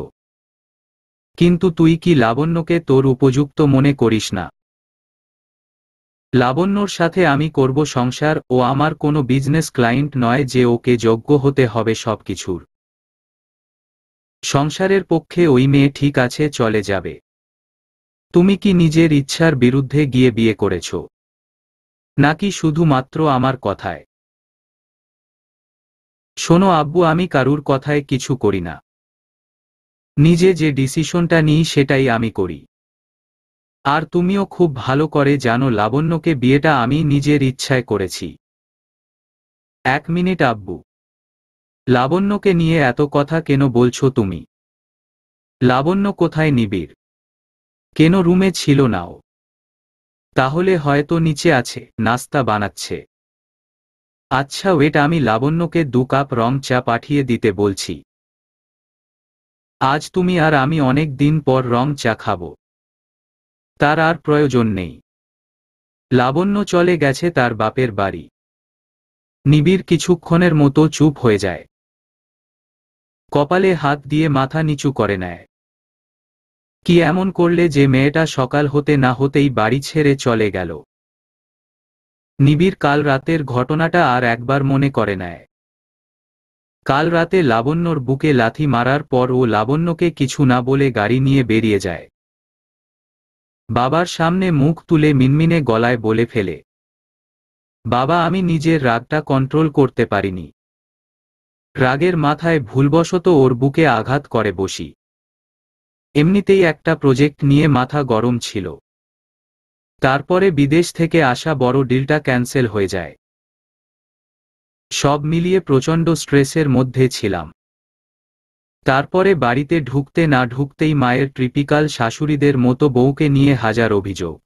কিন্তু তুই কি লাবণ্যকে তোর উপযুক্ত মনে করিস না? লাবণ্যর সাথে আমি করব সংসার, ও আমার কোনো বিজনেস ক্লায়েন্ট নয় যে ওকে যোগ্য হতে হবে সবকিছুর। সংসারের পক্ষে ওই মেয়ে ঠিক আছে, চলে যাবে। তুমি কি নিজের ইচ্ছার বিরুদ্ধে গিয়ে বিয়ে করেছ, নাকি শুধুমাত্র আমার কথায়? শোনো আব্বু, আমি কারুর কথায় কিছু করি না। নিজে যে ডিসিশনটা নিই সেটাই আমি করি। আর তুমিও খুব ভালো করে জানো লাবণ্যকে বিয়েটা আমি নিজের ইচ্ছায় করেছি। 1 মিনিট আব্বু, লাবণ্যকে নিয়ে এত কথা কেন বলছো তুমি? লাবণ্য কোথায়? নিবিড় কেন রুমে ছিল না ও? তাহলে হয়তো নিচে আছে, নাস্তা বানাচ্ছে। আচ্ছা ওয়েট, আমি লাবণ্যকে 2 কাপ রং চা পাঠিয়ে দিতে বলছি। আজ তুমি আর আমি অনেক দিন পর রং চা খাবো। তার আর প্রয়োজন নেই। লাবণ্য চলে গেছে তার বাপের বাড়ি। নিবিড় কিছুক্ষণের মতো চুপ হয়ে যায়। কপালে হাত দিয়ে মাথা নিচু করে নেয়। কি এমন করলে যে মেয়েটা সকাল হতে না হতেই বাড়ি ছেড়ে চলে গেল? নিবিড় কাল রাতের ঘটনাটা আর একবার মনে করে নেয়। কাল রাতে লাবণ্যর বুকে লাথি মারার পর ও লাবণ্যকে কিছু না বলে গাড়ি নিয়ে বেরিয়ে যায়। বাবার সামনে মুখ তুলে মিনমিনে গলায় বলে ফেলে, বাবা, আমি নিজের রাগটা কন্ট্রোল করতে পারিনি। রাগের মাথায় ভুলবশত ওর বুকে আঘাত করে বসি। এমনিতেই একটা প্রজেক্ট নিয়ে মাথা গরম ছিল। তারপরে বিদেশ থেকে আসা বড় ডিলটা ক্যান্সেল হয়ে যায়। সব মিলিয়ে প্রচণ্ড স্ট্রেসের মধ্যে ছিলাম। তারপরে বাড়িতে ঢুকতে না ঢুকতেই মায়ের ট্রিপিক্যাল শাশুড়িদের মতো বউকে নিয়ে হাজার অভিযোগ।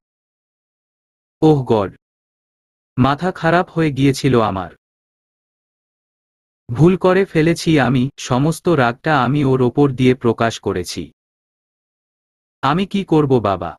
ওহ গড, মাথা খারাপ হয়ে গিয়েছিল আমার। ভুল করে ফেলেছি আমি, সমস্ত রাগটা আমি ওর ওপর দিয়ে প্রকাশ করেছি। আমি কি করব বাবা?